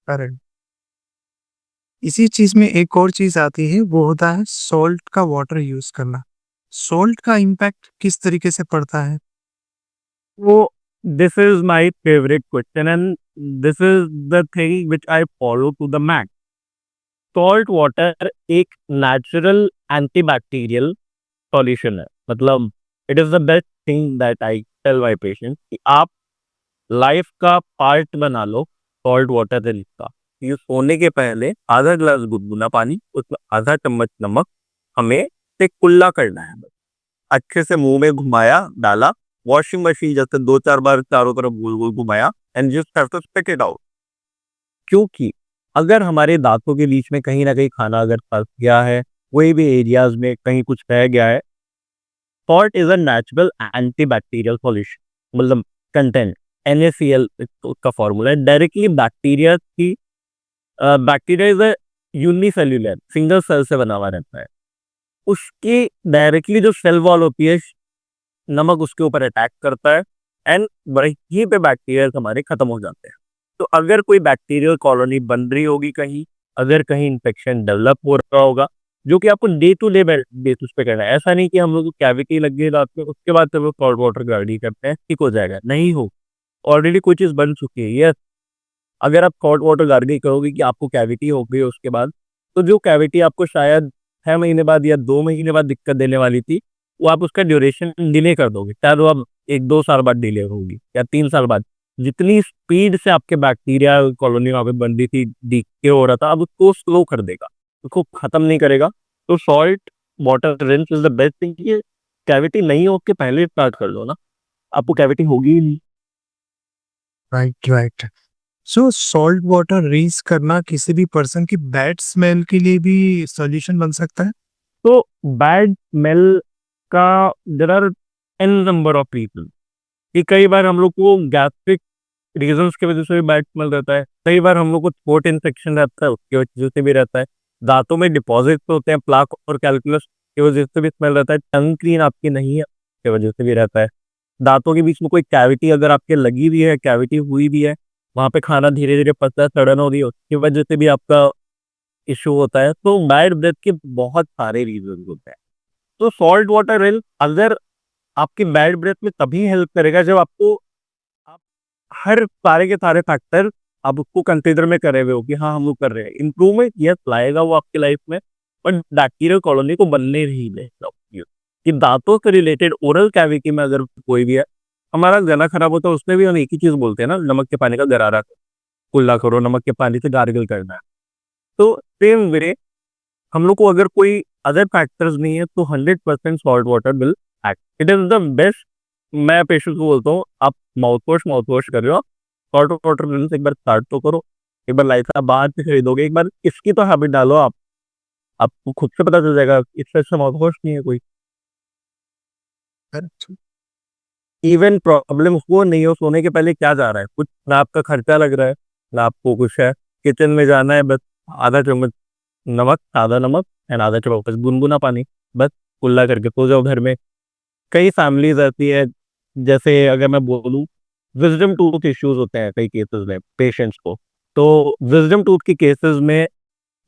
B: करेक्ट। इसी चीज में एक और चीज आती है, वो होता है सॉल्ट का वाटर यूज करना। सॉल्ट का इम्पैक्ट किस तरीके से पड़ता है?
A: So this is my favorite question, and this is the thing which I follow to the max. Salt water एक natural antibacterial solution है। मतलब it is the best thing that I tell my patients कि आप life का part बना लो salt water से लिखता। ये सोने के पहले आधा गिलास गुनगुना पानी, उसमें आधा चम्मच नमक, हमें से कुल्ला करना है। अच्छे से मुंह में घुमाया, डाला, वॉशिंग मशीन जैसे 2-4 बार चारों तरफ गोल गोल घुमाया, and just have to spit it out. क्योंकि अगर हमारे दांतों के बीच में कहीं ना कहीं खाना अगर फंस गया है, कोई भी एरियाज में कहीं कुछ रह गया है, salt is a natural antibacterial solution. मतलब कंटेंट NaCl उसका फॉर्मूला है। डायरेक्टली बैक्टीरिया की, bacteria is a unicellular, single cell से बना हुआ रहता है। उसकी डायरेक्टली जो सेल वॉल होती है, नमक उसके ऊपर अटैक करता है, एंड वहीं पे बैक्टीरिया हमारे खत्म हो जाते हैं। तो अगर कोई बैक्टीरियल कॉलोनी बन रही होगी कहीं, अगर कहीं इन्फेक्शन डेवलप हो रहा होगा, जो कि आपको डे टू डे बेसिस पे करना है। ऐसा नहीं कि हम लोग को कैविटी लग गई रात में उसके बाद तो वो सॉल्ट वाटर गार्डी करते हैं ठीक हो जाएगा, नहीं हो। ऑलरेडी कोई चीज़ बन चुकी है। यस, अगर आप सॉल्ट वाटर गार्गल करोगे कि आपको कैविटी हो गई उसके बाद, तो जो कैविटी आपको शायद 6 महीने बाद या 2 महीने बाद दिक्कत देने वाली थी, वो आप उसका ड्यूरेशन डिले कर दोगे। शायद वो अब 1-2 साल बाद डिले होगी या 3 साल बाद। जितनी स्पीड से आपके बैक्टीरिया कॉलोनी वहाँ पे बन रही थी, डीके हो रहा था, अब उसको स्लो कर देगा, उसको खत्म नहीं करेगा। तो salt water rinse is the best thing. ये कैविटी नहीं हो के पहले स्टार्ट कर दो ना, आपको कैविटी होगी ही नहीं।
B: Right, right. So salt water rinse करना किसी भी पर्सन की बैड स्मेल के लिए भी सॉल्यूशन बन सकता है?
A: तो बैड स्मेल का there are an number of reason. कि कई बार हम लोग को गैस्ट्रिक रीजंस की वजह से भी बैड स्मेल रहता है, कई बार हम लोग को थ्रोट इन्फेक्शन रहता है उसकी वजह से भी रहता है, दांतों में डिपॉजिट होते हैं प्लाक और कैलकुलस की वजह से भी स्मेल रहता है, टंग क्लीन आपकी नहीं है उसकी वजह से भी रहता है, दांतों के बीच में कोई कैविटी अगर आपके लगी हुई है, कैविटी हुई भी है, वहां पे खाना धीरे धीरे पचता है, सड़न हो रही है, उसकी वजह से भी आपका इशू होता है। तो बैड ब्रेथ के बहुत सारे रीजन होते हैं। तो सॉल्ट वाटर रिल अगर आपकी बैड ब्रेथ में तभी हेल्प करेगा जब आपको, आप हर सारे के सारे फैक्टर आप उसको कंसिडर में करे हुए हो कि हाँ हम लोग कर रहे हैं। इम्प्रूवमेंट यस लाएगा वो आपकी लाइफ में, बट बैक्टीरियल कॉलोनी को बनने नहीं देगा। कि दांतों से रिलेटेड ओरल कैविटी में अगर कोई भी है, हमारा गला खराब होता है उसमें भी हम एक ही चीज बोलते हैं ना, नमक के पानी का गरारा करो, कुल्ला करो, नमक के पानी से गार्गल करना है। तो सेम वे हम लोग को अगर कोई अदर फैक्टर्स नहीं है तो 100% salt water will act, it is the best. मैं पेशेंट को बोलता हूँ आप माउथ वॉश कर रहे हो, सॉल्ट वाटर विल एक बार स्टार्ट तो करो। एक बार लाइफ आप बाहर से खरीदोगे, एक बार इसकी तो हैबिट डालो आप, आपको खुद से पता चल जाएगा इससे अच्छा माउथ वॉश नहीं है कोई। इवन प्रॉब्लम हो नहीं हो, सोने के पहले क्या जा रहा है, कुछ ना आपका खर्चा लग रहा है ना आपको कुछ है। किचन में जाना है, बस आधा चम्मच नमक, आधा नमक एंड आधा चम्मच गुनगुना पानी, बस कुल्ला करके सो जाओ घर में। कई फैमिलीज ऐसी है, जैसे अगर मैं बोलूँ, विजडम टूथ इश्यूज होते हैं कई केसेस में पेशेंट्स को। तो विजडम टूथ के केसेस में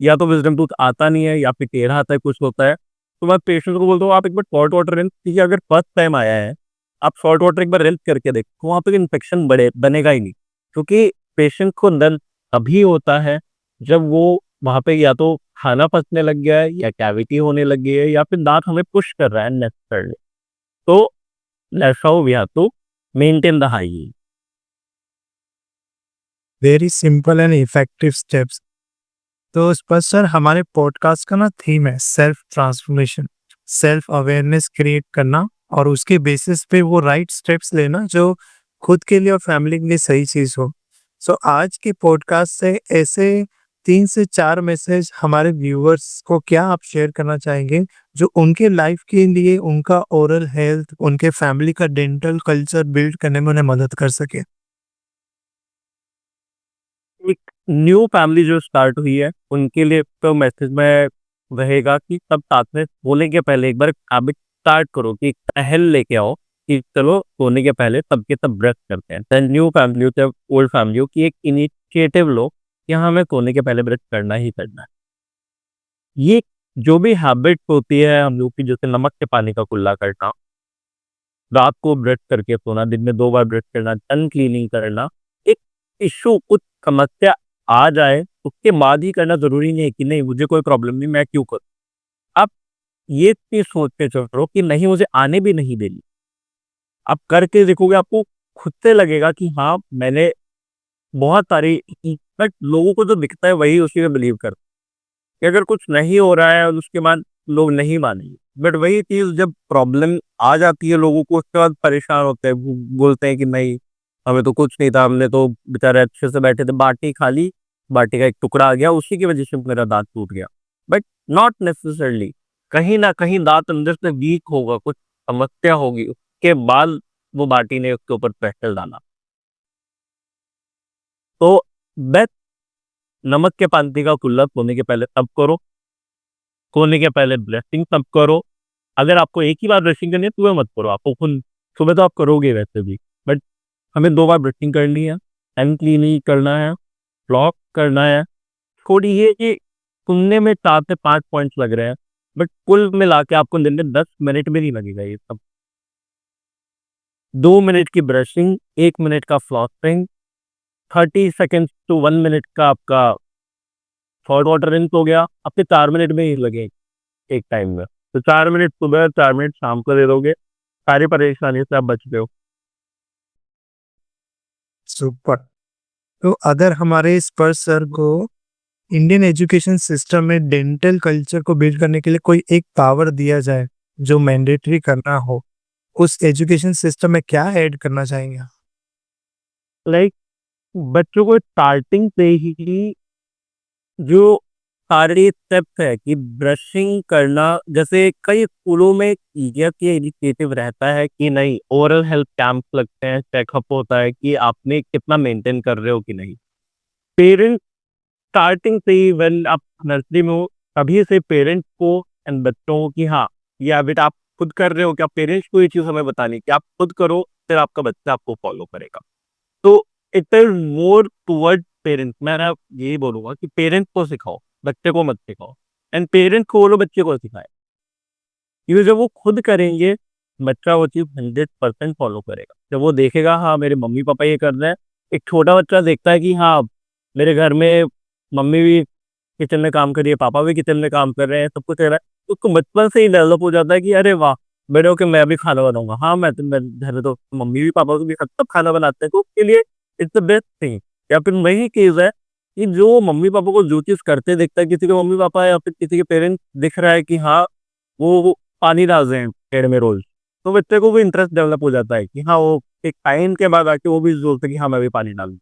A: या तो विजडम टूथ आता नहीं है या फिर टेढ़ा आता है, कुछ होता है, तो मैं पेशेंट को बोलता हूँ आप एक बार सॉल्ट वाटर रिंस, ठीक है, अगर फर्स्ट टाइम आया है, आप सॉल्ट वाटर एक बार रिंस करके देखो, वहाँ पे इन्फेक्शन बनेगा ही नहीं। क्योंकि पेशेंट को दर्द तभी होता है जब वो वहाँ पे या तो खाना पचने लग गया है या कैविटी होने लग गई है या फिर दाँत हमें पुश कर रहा है अननेसेसरीली। तो that's how we have to maintain the hygiene.
B: Very simple and effective steps. तो स्पर्श सर, हमारे पॉडकास्ट का ना थीम है self transformation, self awareness create करना और उसके बेसिस पे वो राइट स्टेप्स लेना जो खुद के लिए और फैमिली के लिए सही चीज हो। सो आज के पॉडकास्ट से ऐसे 3 से 4 मैसेज हमारे व्यूअर्स को क्या आप शेयर करना चाहेंगे जो उनके लाइफ के लिए, उनका ओरल हेल्थ, उनके फैमिली का डेंटल कल्चर बिल्ड करने में उन्हें मदद कर सके?
A: एक न्यू फैमिली जो स्टार्ट हुई है, उनके लिए तो मैसेज में रहेगा कि सब साथ में सोने के पहले एक बार हैबिट स्टार्ट करो कि एक पहल लेके आओ कि चलो सोने के पहले सबके सब ब्रश करते हैं। चाहे न्यू फैमिली हो चाहे ओल्ड फैमिली हो, कि एक इनिशिएटिव लो कि हाँ, हमें सोने के पहले ब्रश करना ही करना है। ये जो भी हैबिट होती है हम लोग की, जैसे नमक के पानी का कुल्ला करना, रात को ब्रश करके सोना, दिन में 2 बार ब्रश करना, टंग क्लीनिंग करना, एक इश्यू कुछ समस्या आ जाए, उसके बाद ही करना ज़रूरी नहीं है कि नहीं मुझे कोई प्रॉब्लम नहीं, मैं क्यों करूँ? आप ये चीज़ सोच के चलो कि नहीं मुझे आने भी नहीं देनी। आप करके देखोगे, आपको खुद से लगेगा कि हाँ, मैंने बहुत सारी बट लोगों को जो दिखता है वही उसी में बिलीव करते हैं कि अगर कुछ नहीं हो रहा है और उसके बाद लोग नहीं मानेंगे। बट वही चीज़ जब प्रॉब्लम आ जाती है लोगों को, उसके बाद परेशान होते हैं, बोलते हैं कि नहीं, हमें तो कुछ नहीं था, हमने तो बेचारे अच्छे से बैठे थे, बाटी खा ली, बाटी का एक टुकड़ा आ गया, उसी की वजह से मेरा दाँत टूट गया। बट नॉट नेसेसरली, कहीं न कहीं दाँत अंदर से वीक होगा, कुछ समस्या होगी, उसके बाद वो बाटी ने उसके ऊपर प्रेशर डाला। तो बेस्ट नमक के पानी का कुल्ला सोने के पहले तब करो, सोने के पहले ब्रशिंग तब करो। अगर आपको एक ही बार ब्रशिंग करनी है, सुबह मत करो, आपको खुद सुबह तो आप करोगे वैसे भी, बट हमें 2 बार ब्रशिंग करनी है, एंड क्लीनिंग करना है, फ्लॉस करना है। थोड़ी ये कि सुनने में 4 से 5 पॉइंट्स लग रहे हैं, बट कुल मिला के आपको दिन में 10 मिनट में नहीं लगेगा ये सब। 2 मिनट की ब्रशिंग, 1 मिनट का फ्लॉसिंग, 30 सेकंड्स टू 1 मिनट का आपका सॉल्ट वाटर रिंस हो गया, आपके 4 मिनट में ही लगे एक टाइम में। तो 4 मिनट सुबह, 4 मिनट शाम को दे दोगे, सारी परेशानी से आप बच गए हो।
B: सुपर। तो अगर हमारे स्पर्श सर को इंडियन एजुकेशन सिस्टम में डेंटल कल्चर को बिल्ड करने के लिए कोई एक पावर दिया जाए जो मैंडेटरी करना हो, उस एजुकेशन सिस्टम में क्या ऐड करना चाहेंगे आप?
A: लाइक बच्चों को स्टार्टिंग से ही जो सारे स्टेप्स है कि ब्रशिंग करना, जैसे कई स्कूलों में ये इनिशिएटिव रहता है कि नहीं, ओरल हेल्थ कैंप लगते हैं, चेकअप होता है कि आपने कितना मेंटेन कर रहे हो कि नहीं। पेरेंट्स स्टार्टिंग से ही, वेल आप नर्सरी में हो, तभी से पेरेंट्स को एंड बच्चों को कि हाँ, ये हैबिट आप खुद कर रहे हो क्या, पेरेंट्स को ये चीज़ हमें बतानी है कि आप खुद करो, फिर आपका बच्चा आपको फॉलो करेगा। तो it is more towards parents. मैं ना यही बोलूँगा कि पेरेंट्स को सिखाओ, बच्चे को मत सिखाओ, एंड पेरेंट्स को बोलो बच्चे को सिखाएँ। क्योंकि जब वो खुद करेंगे, बच्चा वो चीज़ 100% फ़ॉलो करेगा। जब वो देखेगा हाँ, मेरे मम्मी-पापा ये कर रहे हैं, एक छोटा बच्चा देखता है कि हाँ, मेरे घर में मम्मी भी किचन में काम कर रही है, पापा भी किचन में काम कर रहे हैं, सब कुछ हो रहा है, तो उसको बचपन से ही डेवलप हो जाता है कि अरे वाह! बड़े होके मैं भी खाना बनाऊँगा। हाँ, मैं घर में तो मम्मी भी पापा भी सब खाना बनाते हैं, तो उसके लिए इट्स द बेस्ट थिंग। या फिर वही चीज़ है कि जो मम्मी-पापा को जो चीज़ करते देखता है, किसी के मम्मी-पापा या फिर किसी के पेरेंट्स दिख रहा है कि हाँ, वो पानी डाल रहे हैं पेड़ में रोज़, तो बच्चे को भी इंटरेस्ट डेवलप हो जाता है कि हाँ, वो एक टाइम के बाद आके वो भी सोचता है कि हाँ, मैं भी पानी डालूँ।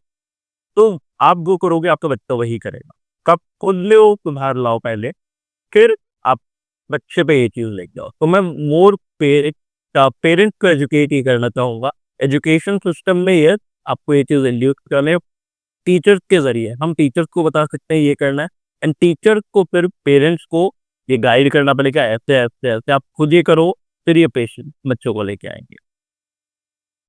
A: तो आप जो करोगे, आपका बच्चा वही करेगा। कब खुद लो सुधार लाओ पहले, फिर आप बच्चे पे ये चीज़ लेके आओ। तो मैं मोर पेरेंट्स को एजुकेट ही करना चाहूँगा। एजुकेशन सिस्टम में ये आपको ये चीज़ इंड्यूस करने टीचर्स के ज़रिए, हम टीचर्स को बता सकते हैं ये करना है, एंड टीचर्स को फिर पेरेंट्स को ये गाइड करना पड़ेगा, ऐसे, ऐसे, ऐसे आप खुद ये करो, फिर ये पेशेंस बच्चों को लेके आएँगे।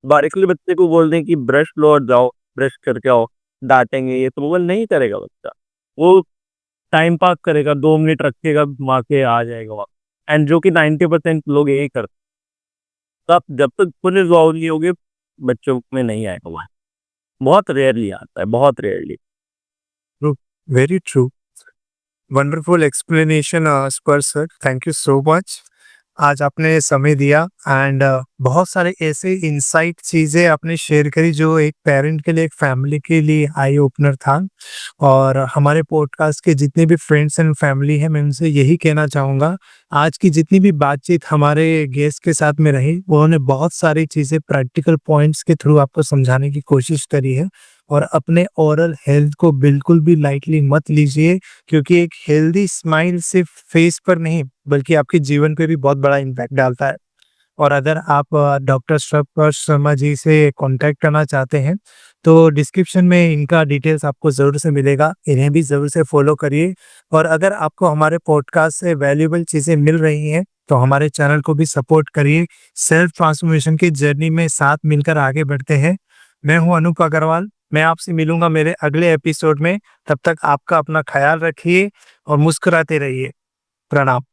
A: डायरेक्टली बच्चे को बोल दें कि ब्रश लो और जाओ, ब्रश करके आओ, डाँटेंगे ये तो वो नहीं करेगा बच्चा। वो टाइम पास करेगा, 2 मिनट रखेगा, घुमा के आ जाएगा वापस। एंड जो कि 90% लोग यही करते हैं। तो आप जब तक खुद रिज़ॉल्व नहीं होगे, बच्चों में नहीं आएगा वो। बहुत रेयरली आता है, बहुत rarely.
B: True, very true. Wonderful explanation Sparsh sir, thank you so much. आज आपने समय दिया एंड बहुत सारे ऐसे इनसाइट चीज़ें आपने शेयर करी जो एक पेरेंट के लिए, एक फैमिली के लिए आई ओपनर था। और हमारे पॉडकास्ट के जितने भी फ्रेंड्स एंड फैमिली हैं, मैं उनसे यही कहना चाहूँगा, आज की जितनी भी बातचीत हमारे गेस्ट के साथ में रही, उन्होंने बहुत सारी चीज़ें प्रैक्टिकल पॉइंट्स के थ्रू आपको समझाने की कोशिश करी है। और अपने ओरल हेल्थ को बिल्कुल भी लाइटली मत लीजिए, क्योंकि एक हेल्दी स्माइल सिर्फ फेस पर नहीं बल्कि आपके जीवन पे भी बहुत बड़ा इम्पैक्ट डालता है। और अगर आप डॉक्टर स्पर्श शर्मा जी से कांटेक्ट करना चाहते हैं, तो डिस्क्रिप्शन में इनका डिटेल्स आपको ज़रूर से मिलेगा, इन्हें भी ज़रूर से फॉलो करिए। और अगर आपको हमारे पॉडकास्ट से वैल्यूएबल चीज़ें मिल रही हैं, तो हमारे चैनल को भी सपोर्ट करिए। सेल्फ ट्रांसफॉर्मेशन की जर्नी में साथ मिलकर आगे बढ़ते हैं। मैं हूं अनूप अग्रवाल, मैं आपसे मिलूंगा मेरे अगले एपिसोड में। तब तक आपका अपना ख्याल रखिए और मुस्कुराते रहिए। प्रणाम।